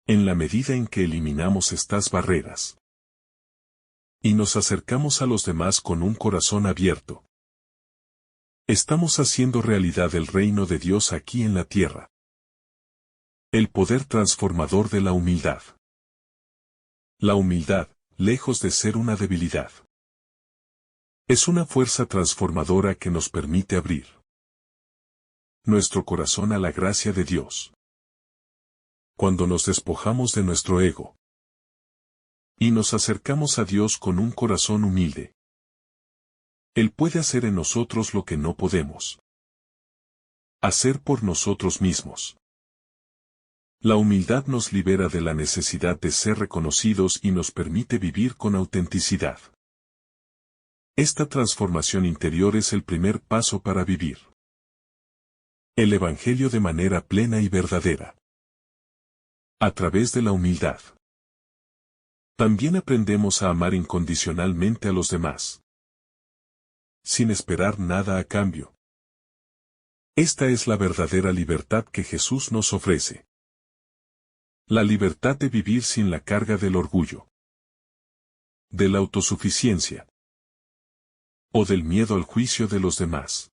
En la medida en que eliminamos estas barreras y nos acercamos a los demás con un corazón abierto, estamos haciendo realidad el reino de Dios aquí en la tierra. El poder transformador de la humildad. La humildad, lejos de ser una debilidad. Es una fuerza transformadora que nos permite abrir nuestro corazón a la gracia de Dios. Cuando nos despojamos de nuestro ego y nos acercamos a Dios con un corazón humilde, Él puede hacer en nosotros lo que no podemos hacer por nosotros mismos. La humildad nos libera de la necesidad de ser reconocidos y nos permite vivir con autenticidad. Esta transformación interior es el primer paso para vivir el Evangelio de manera plena y verdadera. A través de la humildad, también aprendemos a amar incondicionalmente a los demás, sin esperar nada a cambio. Esta es la verdadera libertad que Jesús nos ofrece. La libertad de vivir sin la carga del orgullo, de la autosuficiencia o del miedo al juicio de los demás.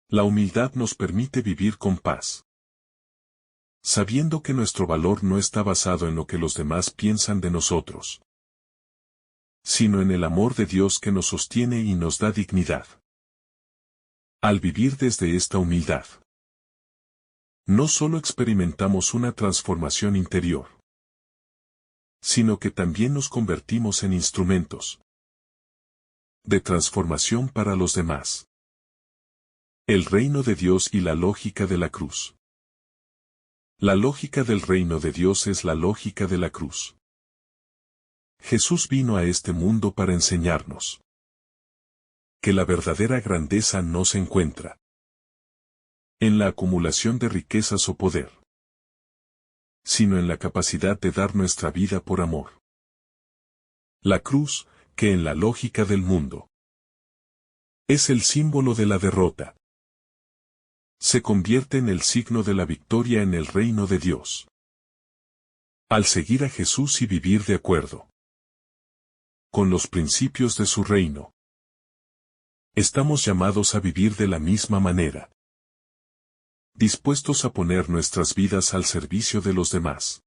La humildad nos permite vivir con paz, sabiendo que nuestro valor no está basado en lo que los demás piensan de nosotros, sino en el amor de Dios que nos sostiene y nos da dignidad. Al vivir desde esta humildad, no solo experimentamos una transformación interior, sino que también nos convertimos en instrumentos de transformación para los demás. El reino de Dios y la lógica de la cruz. La lógica del reino de Dios es la lógica de la cruz. Jesús vino a este mundo para enseñarnos que la verdadera grandeza no se encuentra en la acumulación de riquezas o poder, sino en la capacidad de dar nuestra vida por amor. La cruz, que en la lógica del mundo es el símbolo de la derrota, se convierte en el signo de la victoria en el reino de Dios. Al seguir a Jesús y vivir de acuerdo con los principios de su reino, estamos llamados a vivir de la misma manera, dispuestos a poner nuestras vidas al servicio de los demás.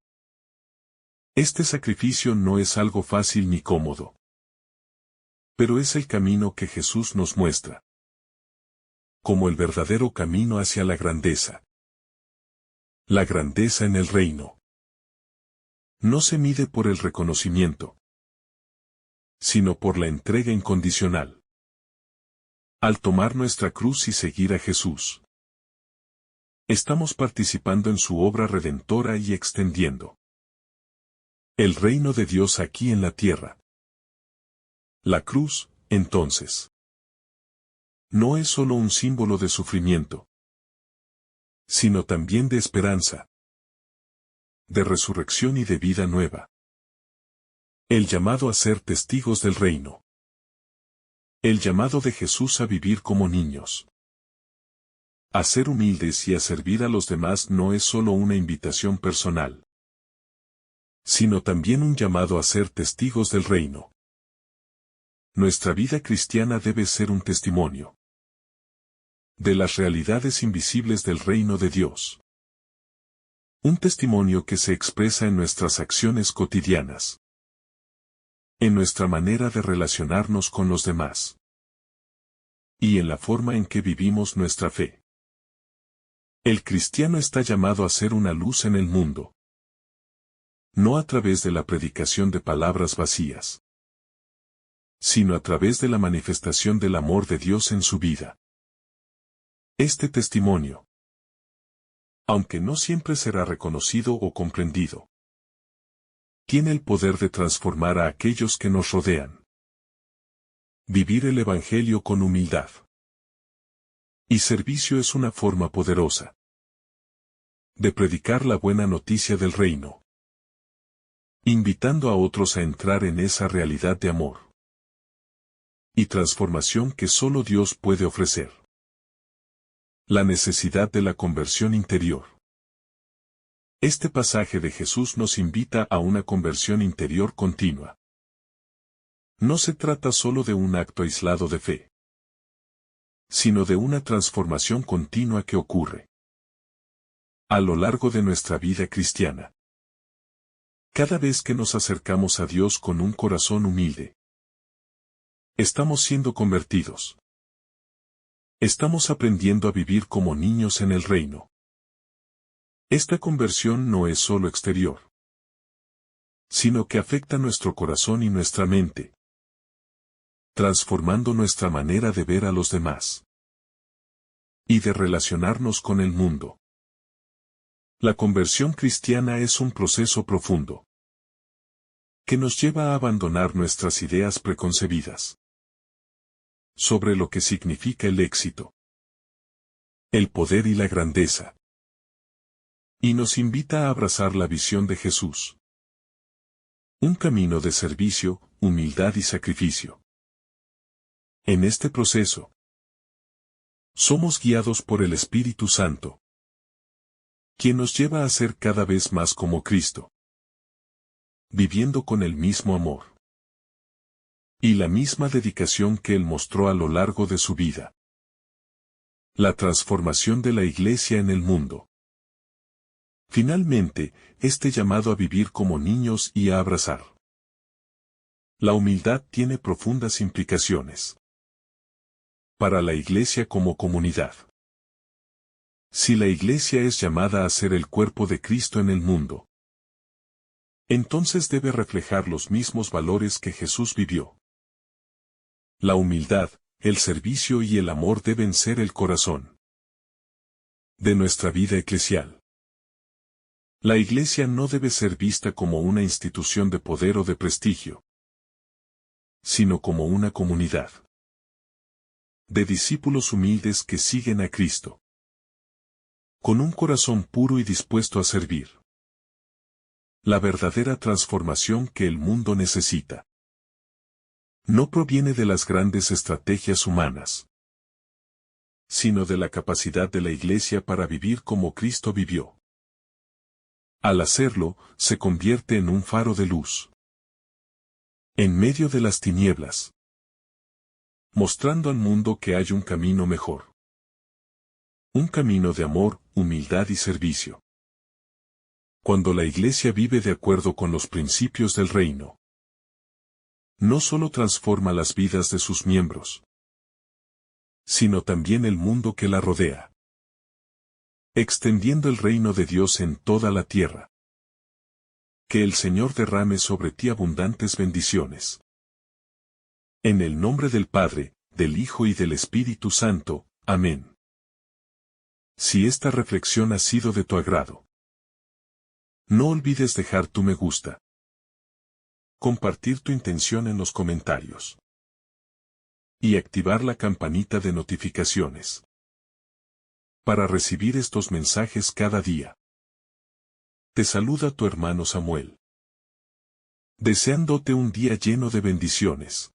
Este sacrificio no es algo fácil ni cómodo, pero es el camino que Jesús nos muestra como el verdadero camino hacia la grandeza. La grandeza en el reino no se mide por el reconocimiento, sino por la entrega incondicional. Al tomar nuestra cruz y seguir a Jesús, estamos participando en su obra redentora y extendiendo el reino de Dios aquí en la tierra. La cruz, entonces, no es solo un símbolo de sufrimiento, sino también de esperanza, de resurrección y de vida nueva. El llamado a ser testigos del reino. El llamado de Jesús a vivir como niños, a ser humildes y a servir a los demás no es solo una invitación personal, sino también un llamado a ser testigos del reino. Nuestra vida cristiana debe ser un testimonio de las realidades invisibles del reino de Dios. Un testimonio que se expresa en nuestras acciones cotidianas, en nuestra manera de relacionarnos con los demás, y en la forma en que vivimos nuestra fe. El cristiano está llamado a ser una luz en el mundo, no a través de la predicación de palabras vacías, sino a través de la manifestación del amor de Dios en su vida. Este testimonio, aunque no siempre será reconocido o comprendido, tiene el poder de transformar a aquellos que nos rodean. Vivir el Evangelio con humildad y servicio es una forma poderosa de predicar la buena noticia del reino, invitando a otros a entrar en esa realidad de amor y transformación que solo Dios puede ofrecer. La necesidad de la conversión interior. Este pasaje de Jesús nos invita a una conversión interior continua. No se trata solo de un acto aislado de fe, sino de una transformación continua que ocurre a lo largo de nuestra vida cristiana. Cada vez que nos acercamos a Dios con un corazón humilde, estamos siendo convertidos. Estamos aprendiendo a vivir como niños en el reino. Esta conversión no es solo exterior, sino que afecta nuestro corazón y nuestra mente, transformando nuestra manera de ver a los demás y de relacionarnos con el mundo. La conversión cristiana es un proceso profundo que nos lleva a abandonar nuestras ideas preconcebidas sobre lo que significa el éxito, el poder y la grandeza, y nos invita a abrazar la visión de Jesús. Un camino de servicio, humildad y sacrificio. En este proceso, somos guiados por el Espíritu Santo, quien nos lleva a ser cada vez más como Cristo, viviendo con el mismo amor y la misma dedicación que Él mostró a lo largo de su vida. La transformación de la Iglesia en el mundo. Finalmente, este llamado a vivir como niños y a abrazar. La humildad tiene profundas implicaciones para la Iglesia como comunidad. Si la Iglesia es llamada a ser el cuerpo de Cristo en el mundo, entonces debe reflejar los mismos valores que Jesús vivió. La humildad, el servicio y el amor deben ser el corazón de nuestra vida eclesial. La Iglesia no debe ser vista como una institución de poder o de prestigio, sino como una comunidad de discípulos humildes que siguen a Cristo, con un corazón puro y dispuesto a servir. La verdadera transformación que el mundo necesita no proviene de las grandes estrategias humanas, sino de la capacidad de la Iglesia para vivir como Cristo vivió. Al hacerlo, se convierte en un faro de luz en medio de las tinieblas, mostrando al mundo que hay un camino mejor. Un camino de amor, humildad y servicio. Cuando la Iglesia vive de acuerdo con los principios del reino, no solo transforma las vidas de sus miembros, sino también el mundo que la rodea, extendiendo el reino de Dios en toda la tierra. Que el Señor derrame sobre ti abundantes bendiciones. En el nombre del Padre, del Hijo y del Espíritu Santo. Amén. Si esta reflexión ha sido de tu agrado, no olvides dejar tu me gusta, compartir tu intención en los comentarios y activar la campanita de notificaciones para recibir estos mensajes cada día. Te saluda tu hermano Samuel, deseándote un día lleno de bendiciones.